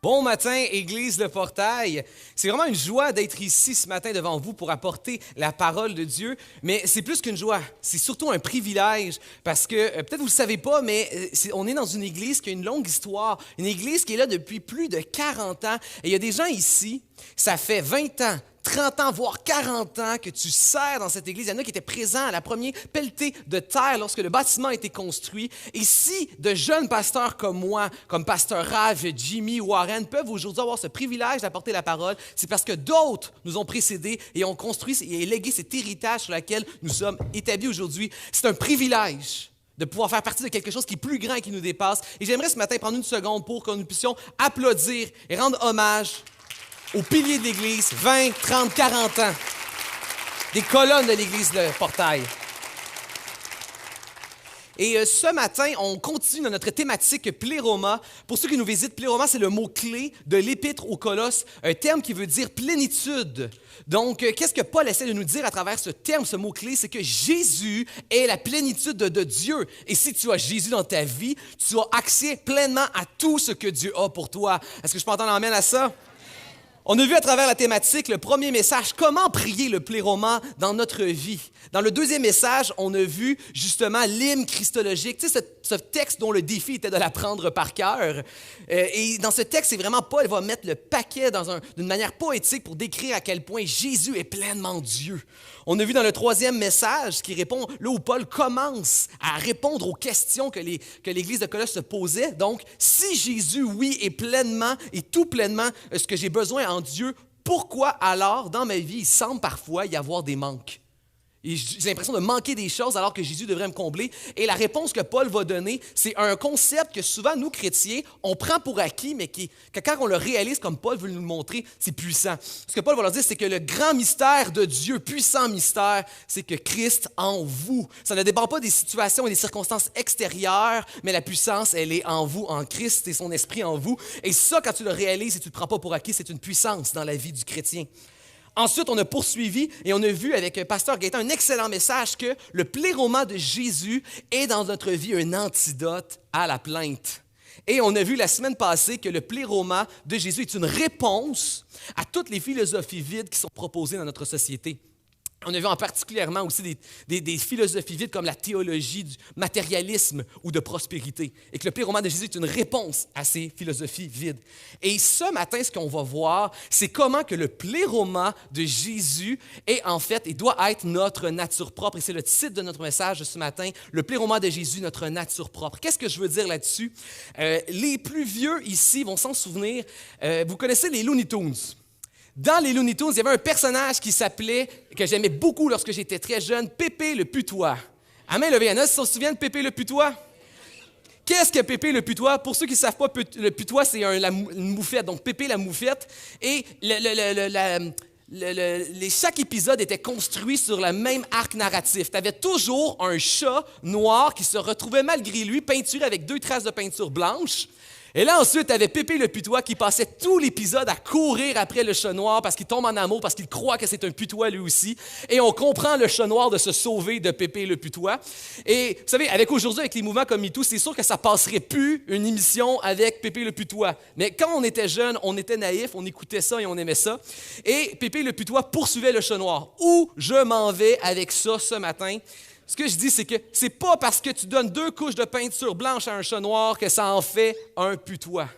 Bon matin, Église Le Portail. C'est vraiment une joie d'être ici ce matin devant vous pour apporter la parole de Dieu. Mais c'est plus qu'une joie, c'est surtout un privilège parce que, peut-être vous ne le savez pas, mais on est dans une église qui a une longue histoire, une église qui est là depuis plus de 40 ans. Et il y a des gens ici, ça fait 20 ans, 30 ans, voire 40 ans que tu sers dans cette église. Il y en a qui étaient présents à la première pelletée de terre lorsque le bâtiment a été construit. Et si de jeunes pasteurs comme moi, comme pasteur Rav, Jimmy, Warren, peuvent aujourd'hui avoir ce privilège d'apporter la parole, c'est parce que d'autres nous ont précédés et ont construit et légué cet héritage sur lequel nous sommes établis aujourd'hui. C'est un privilège de pouvoir faire partie de quelque chose qui est plus grand et qui nous dépasse. Et j'aimerais ce matin prendre une seconde pour que nous puissions applaudir et rendre hommage aux piliers de l'Église, 20, 30, 40 ans, des colonnes de l'Église Le Portail. Et ce matin, on continue dans notre thématique Pléroma. Pour ceux qui nous visitent, Pléroma, c'est le mot-clé de l'Épître aux Colosses, un terme qui veut dire plénitude. Donc, qu'est-ce que Paul essaie de nous dire à travers ce terme, ce mot-clé? C'est que Jésus est la plénitude de Dieu. Et si tu as Jésus dans ta vie, tu as accès pleinement à tout ce que Dieu a pour toi. Est-ce que je peux entendre l'amène à ça? On a vu à travers la thématique le premier message, comment prier le pléroma dans notre vie. Dans le deuxième message, on a vu justement l'hymne christologique, tu sais, ce texte dont le défi était de l'apprendre par cœur. Et dans ce texte, c'est vraiment Paul va mettre le paquet d'une manière poétique pour décrire à quel point Jésus est pleinement Dieu. On a vu dans le troisième message qui répond, là où Paul commence à répondre aux questions que l'Église de Colosse se posait. Donc, si Jésus, oui, est pleinement et tout pleinement ce que j'ai besoin en Dieu, pourquoi alors, dans ma vie, il semble parfois y avoir des manques? Et j'ai l'impression de manquer des choses alors que Jésus devrait me combler. Et la réponse que Paul va donner, c'est un concept que souvent, nous, chrétiens, on prend pour acquis, mais que quand on le réalise comme Paul veut nous le montrer, c'est puissant. Ce que Paul va leur dire, c'est que le grand mystère de Dieu, puissant mystère, c'est que Christ en vous. Ça ne dépend pas des situations et des circonstances extérieures, mais la puissance, elle est en vous, en Christ et son esprit en vous. Et ça, quand tu le réalises et tu ne le prends pas pour acquis, c'est une puissance dans la vie du chrétien. Ensuite, on a poursuivi et on a vu avec Pasteur Gaëtan un excellent message que le pléroma de Jésus est dans notre vie un antidote à la plainte. Et on a vu la semaine passée que le pléroma de Jésus est une réponse à toutes les philosophies vides qui sont proposées dans notre société. On a vu en particulièrement aussi des philosophies vides comme la théologie du matérialisme ou de prospérité. Et que le pléroma de Jésus est une réponse à ces philosophies vides. Et ce matin, ce qu'on va voir, c'est comment que le pléroma de Jésus est en fait et doit être notre nature propre. Et c'est le titre de notre message de ce matin, le pléroma de Jésus, notre nature propre. Qu'est-ce que je veux dire là-dessus? Les plus vieux ici vont s'en souvenir. Vous connaissez les Looney Tunes? Dans les Looney Tunes, il y avait un personnage qui s'appelait, que j'aimais beaucoup lorsque j'étais très jeune, Pépé le Putois. À main levée, il y en a qui s'en souviennent de Pépé le Putois? Qu'est-ce que Pépé le Putois? Pour ceux qui ne savent pas, le putois, c'est une moufette, donc Pépé la moufette. Et chaque épisode était construit sur le même arc narratif. Tu avais toujours un chat noir qui se retrouvait malgré lui peinturé avec 2 traces de peinture blanche. Et là, ensuite, tu avais Pépé le Putois qui passait tout l'épisode à courir après le chat noir parce qu'il tombe en amour, parce qu'il croit que c'est un putois lui aussi. Et on comprend le chat noir de se sauver de Pépé le Putois. Et vous savez, avec aujourd'hui, avec les mouvements comme MeToo, c'est sûr que ça passerait plus une émission avec Pépé le Putois. Mais quand on était jeune, on était naïf, on écoutait ça et on aimait ça. Et Pépé le Putois poursuivait le chat noir. Où je m'en vais avec ça ce matin? Ce que je dis, c'est que c'est pas parce que tu donnes 2 couches de peinture blanche à un chat noir que ça en fait un putois.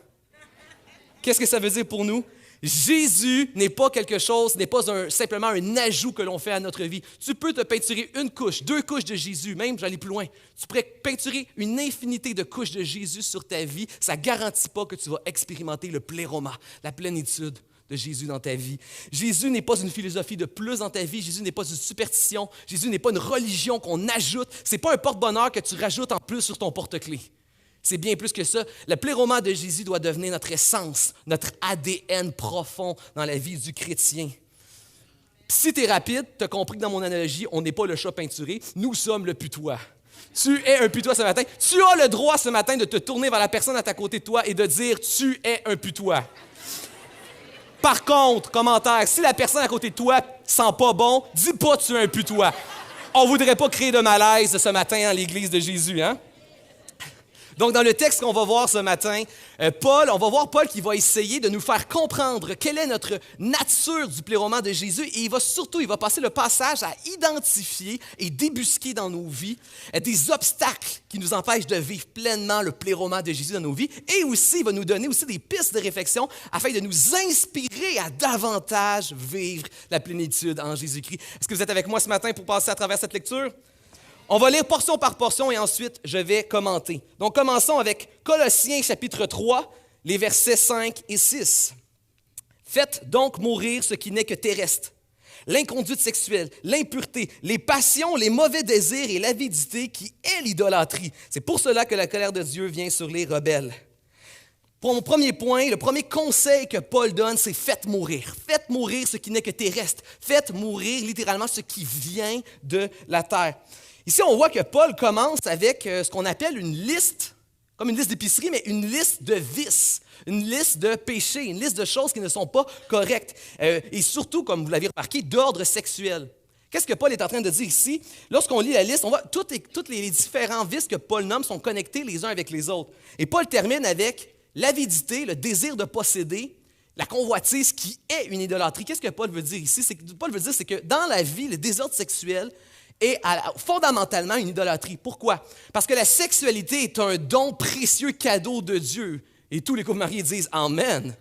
Qu'est-ce que ça veut dire pour nous? Jésus n'est pas quelque chose, n'est pas simplement un ajout que l'on fait à notre vie. Tu peux te peinturer 1 couche, 2 couches de Jésus, même, j'allais plus loin. Tu pourrais peinturer une infinité de couches de Jésus sur ta vie. Ça ne garantit pas que tu vas expérimenter le pléroma, la plénitude de Jésus dans ta vie. Jésus n'est pas une philosophie de plus dans ta vie. Jésus n'est pas une superstition. Jésus n'est pas une religion qu'on ajoute. Ce n'est pas un porte-bonheur que tu rajoutes en plus sur ton porte-clés. C'est bien plus que ça. Le pléroma de Jésus doit devenir notre essence, notre ADN profond dans la vie du chrétien. Si tu es rapide, tu as compris que dans mon analogie, on n'est pas le chat peinturé, nous sommes le putois. Tu es un putois ce matin. Tu as le droit ce matin de te tourner vers la personne à ta côté de toi et de dire « Tu es un putois ». Par contre, commentaire, si la personne à côté de toi sent pas bon, dis pas tu es un putois. On voudrait pas créer de malaise ce matin dans l'Église de Jésus, hein? Donc, dans le texte qu'on va voir ce matin, on va voir Paul qui va essayer de nous faire comprendre quelle est notre nature du pléroman de Jésus et il va passer le passage à identifier et débusquer dans nos vies des obstacles qui nous empêchent de vivre pleinement le pléroman de Jésus dans nos vies et aussi, il va nous donner aussi des pistes de réflexion afin de nous inspirer à davantage vivre la plénitude en Jésus-Christ. Est-ce que vous êtes avec moi ce matin pour passer à travers cette lecture? On va lire portion par portion et ensuite, je vais commenter. Donc, commençons avec Colossiens chapitre 3, les versets 5 et 6. « Faites donc mourir ce qui n'est que terrestre, l'inconduite sexuelle, l'impureté, les passions, les mauvais désirs et l'avidité qui est l'idolâtrie. C'est pour cela que la colère de Dieu vient sur les rebelles. » Pour mon premier point, le premier conseil que Paul donne, c'est « faites mourir ». Faites mourir ce qui n'est que terrestre. Faites mourir littéralement ce qui vient de la terre. Ici, on voit que Paul commence avec ce qu'on appelle une liste, comme une liste d'épicerie, mais une liste de vices, une liste de péchés, une liste de choses qui ne sont pas correctes. Et surtout, comme vous l'avez remarqué, d'ordre sexuel. Qu'est-ce que Paul est en train de dire ici? Lorsqu'on lit la liste, on voit tous les différents vices que Paul nomme sont connectés les uns avec les autres. Et Paul termine avec l'avidité, le désir de posséder, la convoitise qui est une idolâtrie. Qu'est-ce que Paul veut dire ici? Paul veut dire que dans la vie, le désir sexuel est fondamentalement une idolâtrie. Pourquoi? Parce que la sexualité est un don précieux cadeau de Dieu. Et tous les couples mariés disent « Amen ».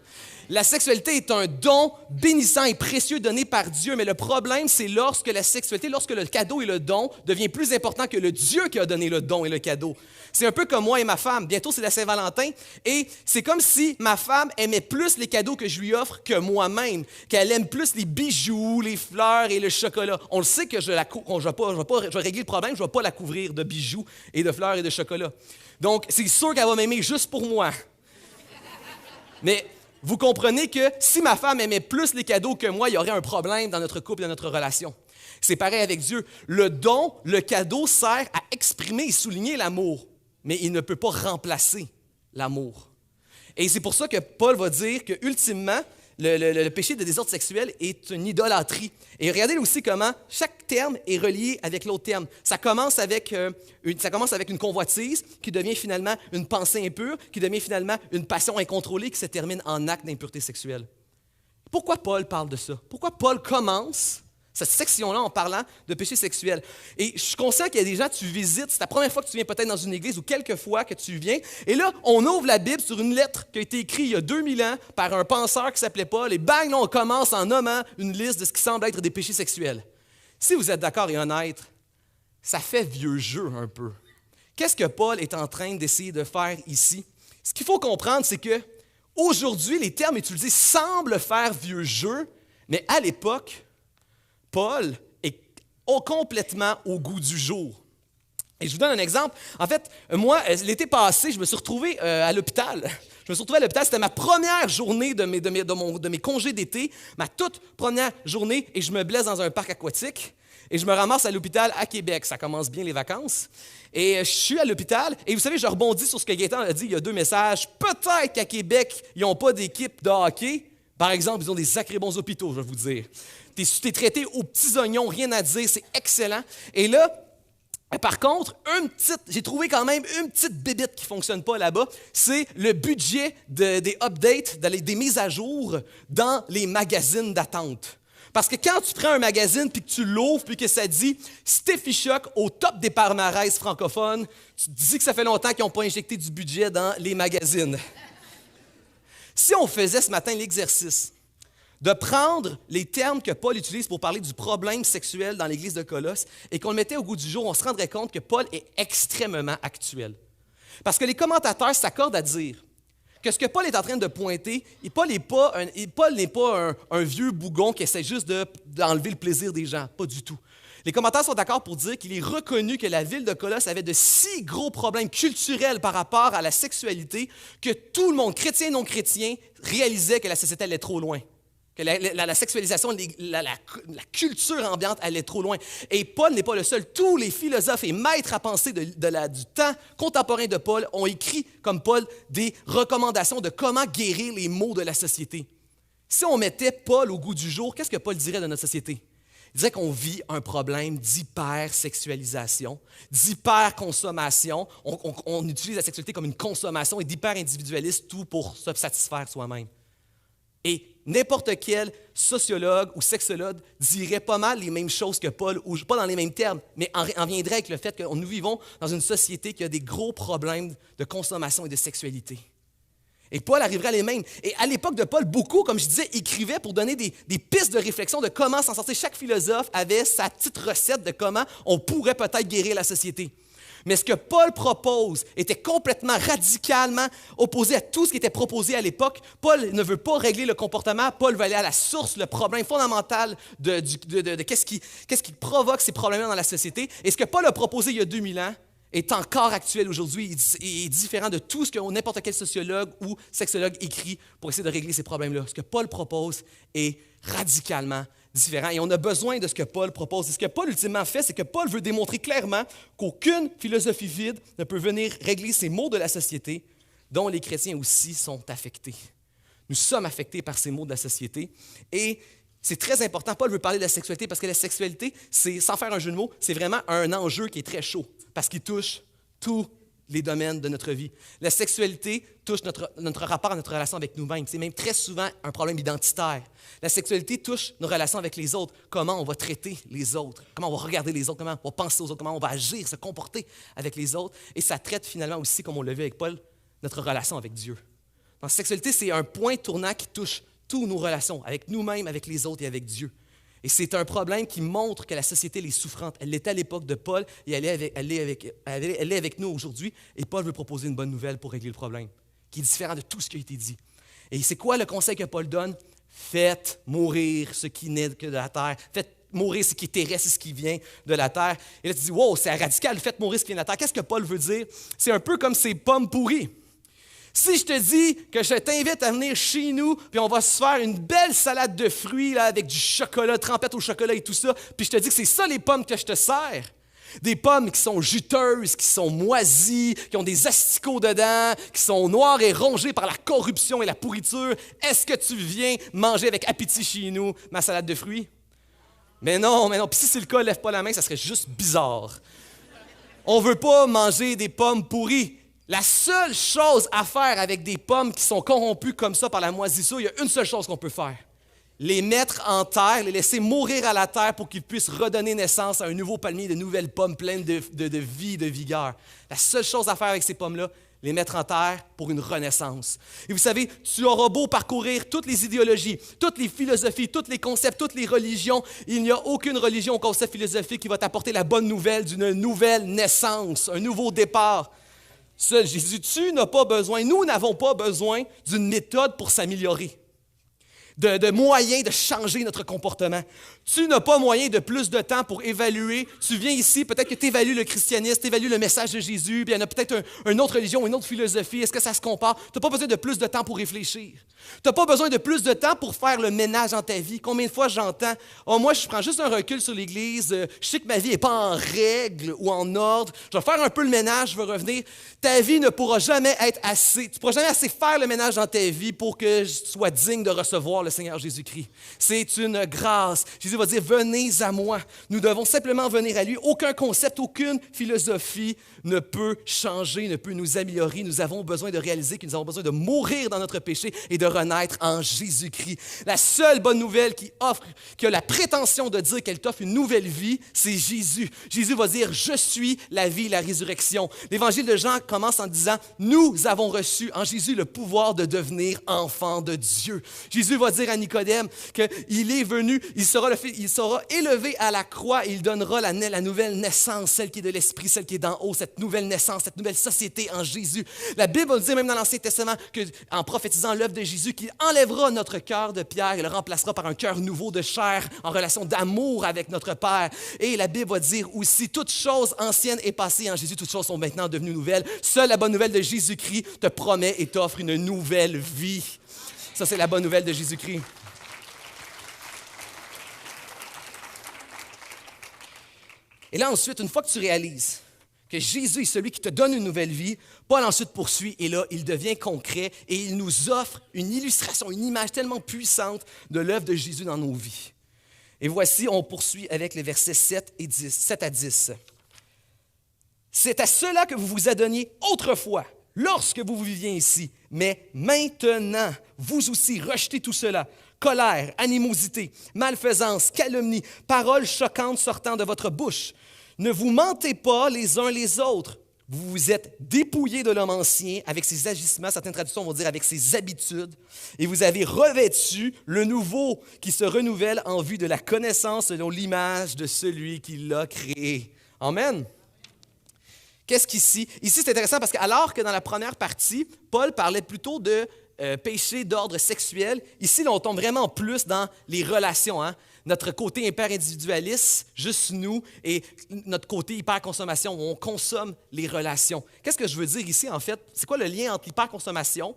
La sexualité est un don bénissant et précieux donné par Dieu, mais le problème, c'est lorsque le cadeau et le don devient plus important que le Dieu qui a donné le don et le cadeau. C'est un peu comme moi et ma femme. Bientôt, c'est la Saint-Valentin, et c'est comme si ma femme aimait plus les cadeaux que je lui offre que moi-même, qu'elle aime plus les bijoux, les fleurs et le chocolat. On le sait que je vais régler le problème, je ne vais pas la couvrir de bijoux et de fleurs et de chocolat. Donc, c'est sûr qu'elle va m'aimer juste pour moi. Mais vous comprenez que si ma femme aimait plus les cadeaux que moi, il y aurait un problème dans notre couple et dans notre relation. C'est pareil avec Dieu. Le don, le cadeau sert à exprimer et souligner l'amour, mais il ne peut pas remplacer l'amour. Et c'est pour ça que Paul va dire que ultimement, le péché de désordre sexuel est une idolâtrie. Et regardez aussi comment chaque terme est relié avec l'autre terme. Ça commence avec une convoitise qui devient finalement une pensée impure, qui devient finalement une passion incontrôlée qui se termine en acte d'impureté sexuelle. Pourquoi Paul parle de ça? Pourquoi Paul commence cette section-là en parlant de péché sexuel? Et je suis conscient qu'il y a des gens, tu visites, c'est la première fois que tu viens peut-être dans une église ou quelques fois que tu viens, et là, on ouvre la Bible sur une lettre qui a été écrite il y a 2000 ans par un penseur qui s'appelait Paul, et bang, là, on commence en nommant une liste de ce qui semble être des péchés sexuels. Si vous êtes d'accord et honnête, ça fait vieux jeu un peu. Qu'est-ce que Paul est en train d'essayer de faire ici? Ce qu'il faut comprendre, c'est que aujourd'hui, les termes utilisés semblent faire vieux jeu, mais à l'époque, Paul est complètement au goût du jour. Et je vous donne un exemple. En fait, moi, l'été passé, je me suis retrouvé à l'hôpital. Je me suis retrouvé à l'hôpital. C'était ma première journée de mes congés d'été, ma toute première journée, et je me blesse dans un parc aquatique. Et je me ramasse à l'hôpital à Québec. Ça commence bien les vacances. Et je suis à l'hôpital. Et vous savez, je rebondis sur ce que Gaëtan a dit. Il y a 2 messages. Peut-être qu'à Québec, ils n'ont pas d'équipe de hockey. Par exemple, ils ont des sacrés bons hôpitaux, je vais vous dire. T'es traité aux petits oignons, rien à dire, c'est excellent. Et là, par contre, j'ai trouvé quand même une petite bébite qui ne fonctionne pas là-bas, c'est le budget des updates, des mises à jour dans les magazines d'attente. Parce que quand tu prends un magazine puis que tu l'ouvres puis que ça dit Steffi Choc au top des palmarès francophones, tu te dis que ça fait longtemps qu'ils n'ont pas injecté du budget dans les magazines. Si on faisait ce matin l'exercice de prendre les termes que Paul utilise pour parler du problème sexuel dans l'Église de Colosse et qu'on le mettait au goût du jour, on se rendrait compte que Paul est extrêmement actuel. Parce que les commentateurs s'accordent à dire que ce que Paul est en train de pointer, Paul n'est pas un vieux bougon qui essaie juste d'enlever le plaisir des gens, pas du tout. Les commentateurs sont d'accord pour dire qu'il est reconnu que la ville de Colosse avait de si gros problèmes culturels par rapport à la sexualité que tout le monde, chrétien et non chrétien, réalisait que la société allait trop loin. Que la sexualisation, la culture ambiante allait trop loin. Et Paul n'est pas le seul. Tous les philosophes et maîtres à penser du temps contemporain de Paul ont écrit, comme Paul, des recommandations de comment guérir les maux de la société. Si on mettait Paul au goût du jour, qu'est-ce que Paul dirait de notre société? Il disait qu'on vit un problème d'hypersexualisation, d'hyperconsommation. On utilise la sexualité comme une consommation et d'hyper-individualisme, tout pour se satisfaire soi-même. Et n'importe quel sociologue ou sexologue dirait pas mal les mêmes choses que Paul, ou pas dans les mêmes termes, mais en viendrait avec le fait que nous vivons dans une société qui a des gros problèmes de consommation et de sexualité. Et Paul arriverait à les mêmes. Et à l'époque de Paul, beaucoup, comme je disais, écrivaient pour donner des pistes de réflexion de comment s'en sortir. Chaque philosophe avait sa petite recette de comment on pourrait peut-être guérir la société. Mais ce que Paul propose était complètement, radicalement opposé à tout ce qui était proposé à l'époque. Paul ne veut pas régler le comportement, Paul veut aller à la source, le problème fondamental de qu'est-ce qui provoque ces problèmes dans la société. Et ce que Paul a proposé il y a 2000 ans est encore actuel aujourd'hui et est différent de tout ce que n'importe quel sociologue ou sexologue écrit pour essayer de régler ces problèmes-là. Ce que Paul propose est radicalement différent. Et on a besoin de ce que Paul propose. Et ce que Paul ultimement fait, c'est que Paul veut démontrer clairement qu'aucune philosophie vide ne peut venir régler ces maux de la société dont les chrétiens aussi sont affectés. Nous sommes affectés par ces maux de la société. Et c'est très important. Paul veut parler de la sexualité parce que la sexualité, sans faire un jeu de mots, c'est vraiment un enjeu qui est très chaud parce qu'il touche tous les domaines de notre vie. La sexualité touche notre rapport, notre relation avec nous-mêmes. C'est même très souvent un problème identitaire. La sexualité touche nos relations avec les autres. Comment on va traiter les autres, comment on va regarder les autres, comment on va penser aux autres, comment on va agir, se comporter avec les autres. Et ça traite finalement aussi, comme on l'a vu avec Paul, notre relation avec Dieu. Donc, la sexualité, c'est un point tournant qui touche toutes nos relations, avec nous-mêmes, avec les autres et avec Dieu. Et c'est un problème qui montre que la société est souffrante. Elle l'était à l'époque de Paul et elle est avec nous aujourd'hui. Et Paul veut proposer une bonne nouvelle pour régler le problème, qui est différent de tout ce qui a été dit. Et c'est quoi le conseil que Paul donne? Faites mourir ce qui n'est que de la terre. Faites mourir ce qui est terrestre et ce qui vient de la terre. Et là, tu dis, wow, c'est radical, faites mourir ce qui vient de la terre. Qu'est-ce que Paul veut dire? C'est un peu comme ces pommes pourries. Si je te dis que je t'invite à venir chez nous, puis on va se faire une belle salade de fruits là, avec du chocolat, trempette au chocolat et tout ça, puis je te dis que c'est ça les pommes que je te sers, des pommes qui sont juteuses, qui sont moisies, qui ont des asticots dedans, qui sont noires et rongées par la corruption et la pourriture, est-ce que tu viens manger avec appétit chez nous ma salade de fruits? Mais non. Puis si c'est le cas, lève pas la main, ça serait juste bizarre. On ne veut pas manger des pommes pourries. La seule chose à faire avec des pommes qui sont corrompues comme ça par la moisissure, il y a une seule chose qu'on peut faire. Les mettre en terre, les laisser mourir à la terre pour qu'ils puissent redonner naissance à un nouveau palmier de nouvelles pommes pleines de vie, de vigueur. La seule chose à faire avec ces pommes-là, les mettre en terre pour une renaissance. Et vous savez, tu auras beau parcourir toutes les idéologies, toutes les philosophies, tous les concepts, toutes les religions, il n'y a aucune religion ou concept philosophique qui va t'apporter la bonne nouvelle d'une nouvelle naissance, un nouveau départ. Seul Jésus, tu n'as pas besoin, nous n'avons pas besoin d'une méthode pour s'améliorer, de moyens de changer notre comportement. Tu n'as pas moyen de plus de temps pour évaluer. Tu viens ici, peut-être que tu évalues le christianisme, tu évalues le message de Jésus, puis il y en a peut-être une autre religion, une autre philosophie. Est-ce que ça se compare? Tu n'as pas besoin de plus de temps pour réfléchir. Tu n'as pas besoin de plus de temps pour faire le ménage dans ta vie. Combien de fois j'entends « Oh, moi, je prends juste un recul sur l'Église, je sais que ma vie n'est pas en règle ou en ordre, je vais faire un peu le ménage, je vais revenir. » Ta vie ne pourra jamais être assez, tu ne pourras jamais assez faire le ménage dans ta vie pour que tu sois digne de recevoir le Seigneur Jésus-Christ. C'est une grâce. Jésus va dire, venez à moi. Nous devons simplement venir à lui. Aucun concept, aucune philosophie ne peut changer, ne peut nous améliorer. Nous avons besoin de réaliser que nous avons besoin de mourir dans notre péché et de renaître en Jésus-Christ. La seule bonne nouvelle qui a la prétention de dire qu'elle t'offre une nouvelle vie, c'est Jésus. Jésus va dire, je suis la vie et la résurrection. L'évangile de Jean commence en disant, nous avons reçu en Jésus le pouvoir de devenir enfants de Dieu. Jésus va dire à Nicodème qu'il est venu, il sera élevé à la croix et il donnera la nouvelle naissance, celle qui est de l'Esprit, celle qui est d'en haut, cette nouvelle naissance, cette nouvelle société en Jésus. La Bible va dire même dans l'Ancien Testament, en prophétisant l'œuvre de Jésus, qu'il enlèvera notre cœur de pierre et le remplacera par un cœur nouveau de chair en relation d'amour avec notre Père. Et la Bible va dire aussi, toute chose ancienne est passée en Jésus, toutes choses sont maintenant devenues nouvelles. Seule la bonne nouvelle de Jésus-Christ te promet et t'offre une nouvelle vie. Ça, c'est la bonne nouvelle de Jésus-Christ. Et là, ensuite, une fois que tu réalises que Jésus est celui qui te donne une nouvelle vie, Paul ensuite poursuit et là, il devient concret et il nous offre une illustration, une image tellement puissante de l'œuvre de Jésus dans nos vies. Et voici, on poursuit avec les versets 7 à 10. C'est à cela que vous vous adonniez autrefois, lorsque vous viviez ici. Mais maintenant, vous aussi rejetez tout cela. Colère, animosité, malfaisance, calomnie, paroles choquantes sortant de votre bouche. Ne vous mentez pas les uns les autres. Vous vous êtes dépouillés de l'homme ancien avec ses agissements, certaines traductions vont dire avec ses habitudes, et vous avez revêtu le nouveau qui se renouvelle en vue de la connaissance selon l'image de celui qui l'a créé. Amen. Qu'est-ce qu'ici? Ici, c'est intéressant parce que alors que dans la première partie, Paul parlait plutôt de péché d'ordre sexuel, ici, là, on tombe vraiment plus dans les relations, hein? Notre côté hyper-individualiste, juste nous, et notre côté hyper-consommation, où on consomme les relations. Qu'est-ce que je veux dire ici, en fait? C'est quoi le lien entre l'hyper-consommation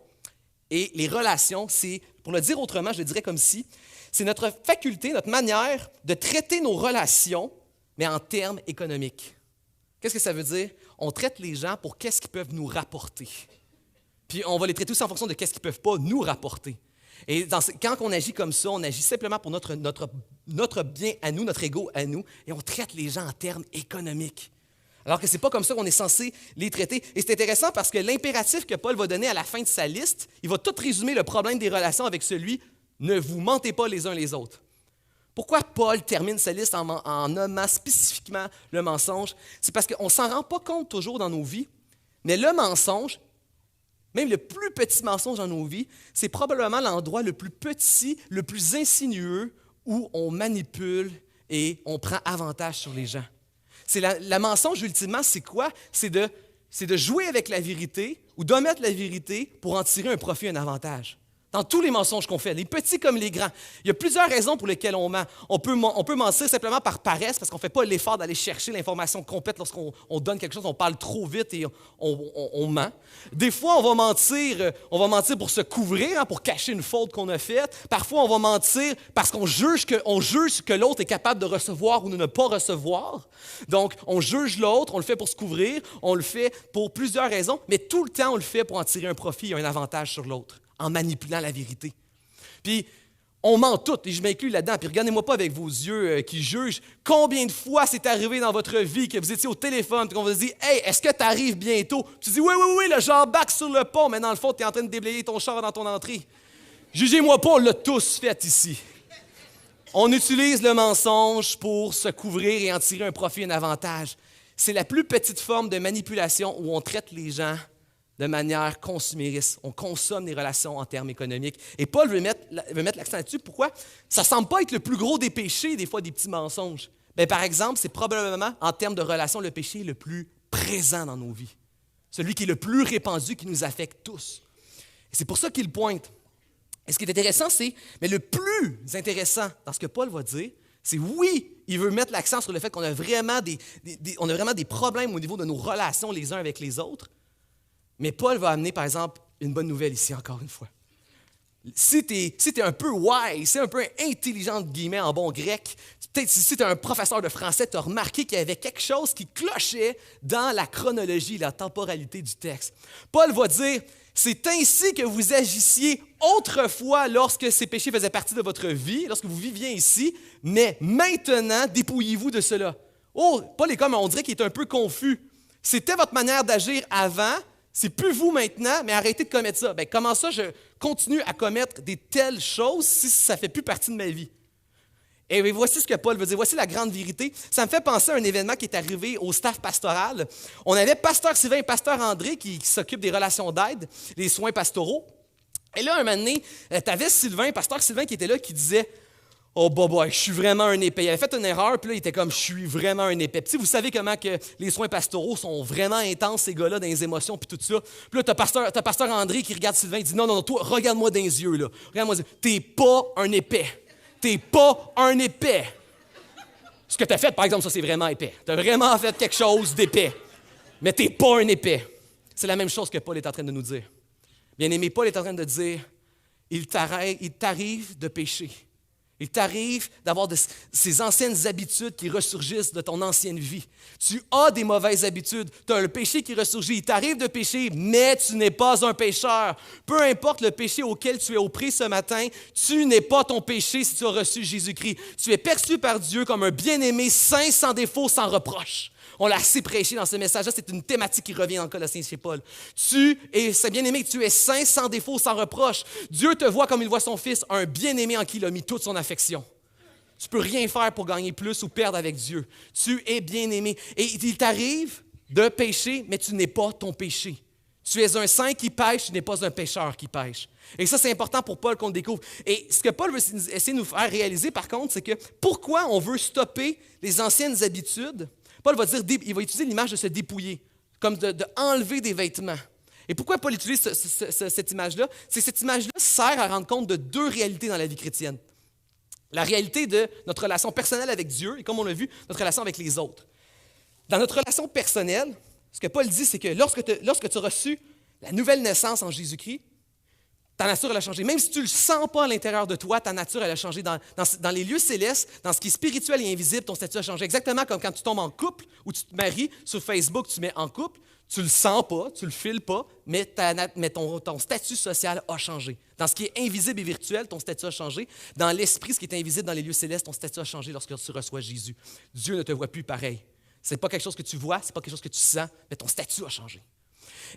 et les relations? C'est, pour le dire autrement, je le dirais comme si, c'est notre faculté, notre manière de traiter nos relations, mais en termes économiques. Qu'est-ce que ça veut dire? On traite les gens pour qu'est-ce qu'ils peuvent nous rapporter. Puis on va les traiter aussi en fonction de qu'est-ce qu'ils ne peuvent pas nous rapporter. Et quand on agit comme ça, on agit simplement pour notre bien à nous, notre ego à nous, et on traite les gens en termes économiques. Alors que ce n'est pas comme ça qu'on est censé les traiter. Et c'est intéressant parce que l'impératif que Paul va donner à la fin de sa liste, il va tout résumer le problème des relations avec celui « ne vous mentez pas les uns les autres ». Pourquoi Paul termine sa liste en nommant spécifiquement le mensonge? C'est parce qu'on ne s'en rend pas compte toujours dans nos vies, mais le mensonge, même le plus petit mensonge dans nos vies, c'est probablement l'endroit le plus petit, le plus insinueux où on manipule et on prend avantage sur les gens. La mensonge, ultimement, c'est quoi? C'est de jouer avec la vérité ou d'omettre la vérité pour en tirer un profit, un avantage. Dans tous les mensonges qu'on fait, les petits comme les grands. Il y a plusieurs raisons pour lesquelles on ment. On peut mentir simplement par paresse, parce qu'on ne fait pas l'effort d'aller chercher l'information complète lorsqu'on donne quelque chose, on parle trop vite et on ment. Des fois, on va mentir pour se couvrir, hein, pour cacher une faute qu'on a faite. Parfois, on va mentir parce qu'on juge que l'autre est capable de recevoir ou de ne pas recevoir. Donc, on juge l'autre, on le fait pour se couvrir, on le fait pour plusieurs raisons, mais tout le temps, on le fait pour en tirer un profit et un avantage sur l'autre, en manipulant la vérité. Puis, on ment tout, et je m'inclus là-dedans. Puis, regardez-moi pas avec vos yeux qui jugent. Combien de fois c'est arrivé dans votre vie que vous étiez au téléphone et qu'on vous dit « Hey, est-ce que tu arrives bientôt? » Tu dis « Oui, oui, oui, là, j'embarque sur le pont. » Mais dans le fond, tu es en train de déblayer ton char dans ton entrée. Jugez-moi pas, on l'a tous fait ici. On utilise le mensonge pour se couvrir et en tirer un profit, un avantage. C'est la plus petite forme de manipulation où on traite les gens de manière consumériste. On consomme les relations en termes économiques. Et Paul veut mettre l'accent là-dessus. Pourquoi? Ça ne semble pas être le plus gros des péchés, des fois, des petits mensonges. Bien, par exemple, c'est probablement, en termes de relations, le péché le plus présent dans nos vies. Celui qui est le plus répandu, qui nous affecte tous. Et c'est pour ça qu'il pointe. Et ce qui est intéressant, mais le plus intéressant dans ce que Paul va dire, c'est oui, il veut mettre l'accent sur le fait qu'on a vraiment des problèmes au niveau de nos relations les uns avec les autres. Mais Paul va amener, par exemple, une bonne nouvelle ici, encore une fois. Si tu es un peu wise, si un peu intelligent, entre guillemets, en bon grec, peut-être si tu es un professeur de français, tu as remarqué qu'il y avait quelque chose qui clochait dans la chronologie, la temporalité du texte. Paul va dire, c'est ainsi que vous agissiez autrefois lorsque ces péchés faisaient partie de votre vie, lorsque vous viviez ici, mais maintenant, dépouillez-vous de cela. Oh, Paul est comme, on dirait qu'il est un peu confus. C'était votre manière d'agir avant. C'est plus vous maintenant, mais arrêtez de commettre ça. Bien, comment ça, je continue à commettre des telles choses si ça ne fait plus partie de ma vie? Et voici ce que Paul veut dire. Voici la grande vérité. Ça me fait penser à un événement qui est arrivé au staff pastoral. On avait pasteur Sylvain et pasteur André qui s'occupent des relations d'aide, les soins pastoraux. Et là, un moment donné, tu avais pasteur Sylvain qui était là, qui disait « Oh, boy, je suis vraiment un épais. » Il avait fait une erreur, puis là, il était comme « Je suis vraiment un épais. » Puis vous savez comment que les soins pastoraux sont vraiment intenses, ces gars-là, dans les émotions, puis tout ça. Puis là, t'as pasteur André qui regarde Sylvain et dit « Non, toi, regarde-moi dans les yeux, là. Regarde-moi dans les yeux. T'es pas un épais. T'es pas un épais. » Ce que tu as fait, par exemple, ça, c'est vraiment épais. Tu as vraiment fait quelque chose d'épais. Mais t'es pas un épais. C'est la même chose que Paul est en train de nous dire. Bien-aimé, Paul est en train de dire « Il t'arrive de pécher. Il t'arrive d'avoir ces anciennes habitudes qui ressurgissent de ton ancienne vie. Tu as des mauvaises habitudes. Tu as le péché qui ressurgit. Il t'arrive de pécher, mais tu n'es pas un pécheur. Peu importe le péché auquel tu es au prix ce matin, tu n'es pas ton péché si tu as reçu Jésus-Christ. Tu es perçu par Dieu comme un bien-aimé, saint, sans défaut, sans reproche. On l'a assez prêché dans ce message-là. C'est une thématique qui revient dans Colossiens chez Paul. C'est bien-aimé, tu es saint, sans défaut, sans reproche. Dieu te voit comme il voit son Fils, un bien-aimé en qui il a mis toute son affection. Tu ne peux rien faire pour gagner plus ou perdre avec Dieu. Tu es bien-aimé. Et il t'arrive de pécher, mais tu n'es pas ton péché. Tu es un saint qui pêche, tu n'es pas un pécheur qui pêche. Et ça, c'est important pour Paul qu'on le découvre. Et ce que Paul veut essayer de nous faire réaliser, par contre, c'est que pourquoi on veut stopper les anciennes habitudes? Paul va dire, il va utiliser l'image de se dépouiller, comme de enlever des vêtements. Et pourquoi Paul utilise cette image-là? C'est que cette image-là sert à rendre compte de deux réalités dans la vie chrétienne. La réalité de notre relation personnelle avec Dieu et, comme on l'a vu, notre relation avec les autres. Dans notre relation personnelle, ce que Paul dit, c'est que lorsque tu as reçu la nouvelle naissance en Jésus-Christ, ta nature, elle a changé. Même si tu ne le sens pas à l'intérieur de toi, ta nature, elle a changé. Dans les lieux célestes, dans ce qui est spirituel et invisible, ton statut a changé. Exactement comme quand tu tombes en couple ou tu te maries, sur Facebook, tu mets en couple, tu ne le sens pas, tu ne le files pas, mais ton statut social a changé. Dans ce qui est invisible et virtuel, ton statut a changé. Dans l'esprit, ce qui est invisible dans les lieux célestes, ton statut a changé lorsque tu reçois Jésus. Dieu ne te voit plus pareil. Ce n'est pas quelque chose que tu vois, ce n'est pas quelque chose que tu sens, mais ton statut a changé.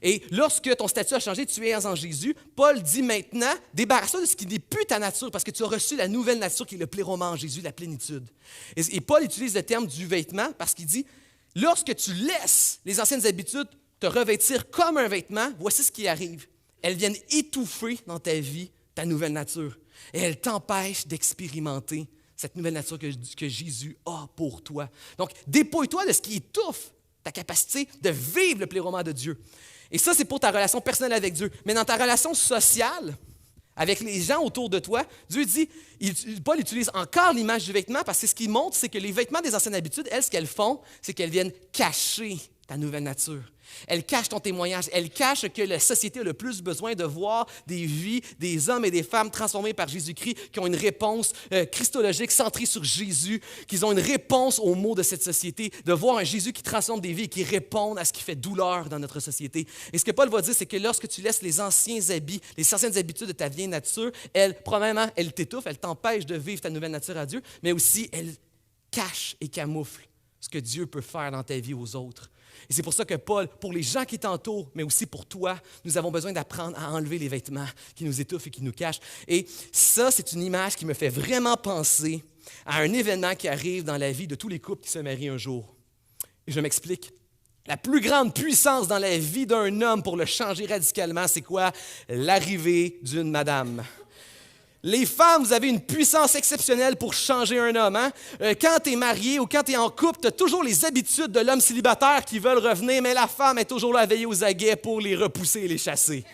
Et lorsque ton statut a changé, tu es en Jésus, Paul dit maintenant, débarrasse-toi de ce qui n'est plus ta nature, parce que tu as reçu la nouvelle nature qui est le pléroma en Jésus, la plénitude. Et Paul utilise le terme du vêtement parce qu'il dit, lorsque tu laisses les anciennes habitudes te revêtir comme un vêtement, voici ce qui arrive. Elles viennent étouffer dans ta vie ta nouvelle nature. Et elles t'empêchent d'expérimenter cette nouvelle nature que Jésus a pour toi. Donc, dépouille-toi de ce qui étouffe ta capacité de vivre le pléroma de Dieu. Et ça, c'est pour ta relation personnelle avec Dieu. Mais dans ta relation sociale, avec les gens autour de toi, Dieu dit, Paul utilise encore l'image du vêtement parce que ce qu'il montre, c'est que les vêtements des anciennes habitudes, elles, ce qu'elles font, c'est qu'elles viennent cacher ta nouvelle nature. Elles cachent ton témoignage. Elles cachent que la société a le plus besoin de voir des vies, des hommes et des femmes transformés par Jésus-Christ, qui ont une réponse christologique centrée sur Jésus, qu'ils ont une réponse aux maux de cette société, de voir un Jésus qui transforme des vies et qui répond à ce qui fait douleur dans notre société. Et ce que Paul va dire, c'est que lorsque tu laisses les anciens habits, les anciennes habitudes de ta vieille nature, probablement, elles t'étouffent, elles t'empêchent de vivre ta nouvelle nature à Dieu, mais aussi elles cachent et camouflent ce que Dieu peut faire dans ta vie aux autres. Et c'est pour ça que Paul, pour les gens qui t'entourent, mais aussi pour toi, nous avons besoin d'apprendre à enlever les vêtements qui nous étouffent et qui nous cachent. Et ça, c'est une image qui me fait vraiment penser à un événement qui arrive dans la vie de tous les couples qui se marient un jour. Et je m'explique. La plus grande puissance dans la vie d'un homme pour le changer radicalement, c'est quoi? L'arrivée d'une madame. Les femmes, vous avez une puissance exceptionnelle pour changer un homme. Hein? Quand tu es marié ou quand tu es en couple, tu as toujours les habitudes de l'homme célibataire qui veulent revenir, mais la femme est toujours là à veiller aux aguets pour les repousser et les chasser.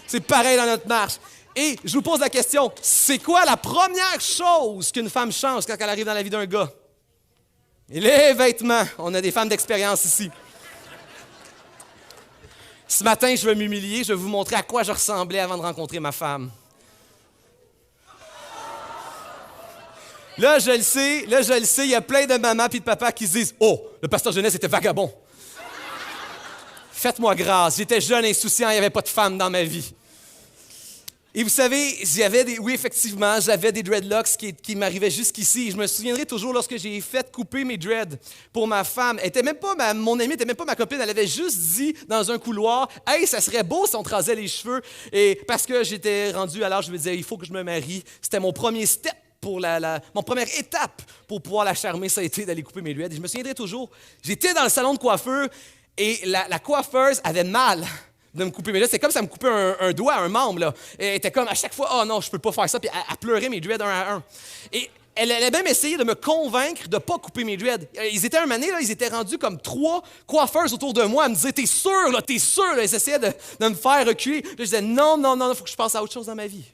C'est pareil dans notre marche. Et je vous pose la question, c'est quoi la première chose qu'une femme change quand elle arrive dans la vie d'un gars? Les vêtements. On a des femmes d'expérience ici. Ce matin, je vais m'humilier, je vais vous montrer à quoi je ressemblais avant de rencontrer ma femme. Là, je le sais, il y a plein de mamans et de papas qui se disent « Oh, le pasteur jeunesse était vagabond. » Faites-moi grâce, j'étais jeune, insouciant, il n'y avait pas de femme dans ma vie. Et vous savez, oui, effectivement, j'avais des dreadlocks qui m'arrivaient jusqu'ici. Je me souviendrai toujours lorsque j'ai fait couper mes dreads pour ma femme. Elle était même pas mon amie, elle n'était même pas ma copine. Elle avait juste dit dans un couloir « Hey, ça serait beau si on te rasait les cheveux. » Et parce que j'étais rendu à l'âge, je me disais « Il faut que je me marie. » C'était mon premier step. Mon première étape pour pouvoir la charmer, ça a été d'aller couper mes dreads. Et je me souviendrai toujours, j'étais dans le salon de coiffeur et la coiffeuse avait mal de me couper mes dreads. C'est comme ça me coupait un doigt, un membre. Là. Et elle était comme à chaque fois, « Oh non, je peux pas faire ça. » Puis elle pleurait mes dreads un à un. Et elle a même essayé de me convaincre de ne pas couper mes dreads. Ils étaient un année, là, ils étaient rendus comme 3 coiffeurs autour de moi. Elle me disait, t'es sûr, là, t'es sûr? Là. Ils essayaient de me faire reculer. Là, je disais, non, il faut que je passe à autre chose dans ma vie.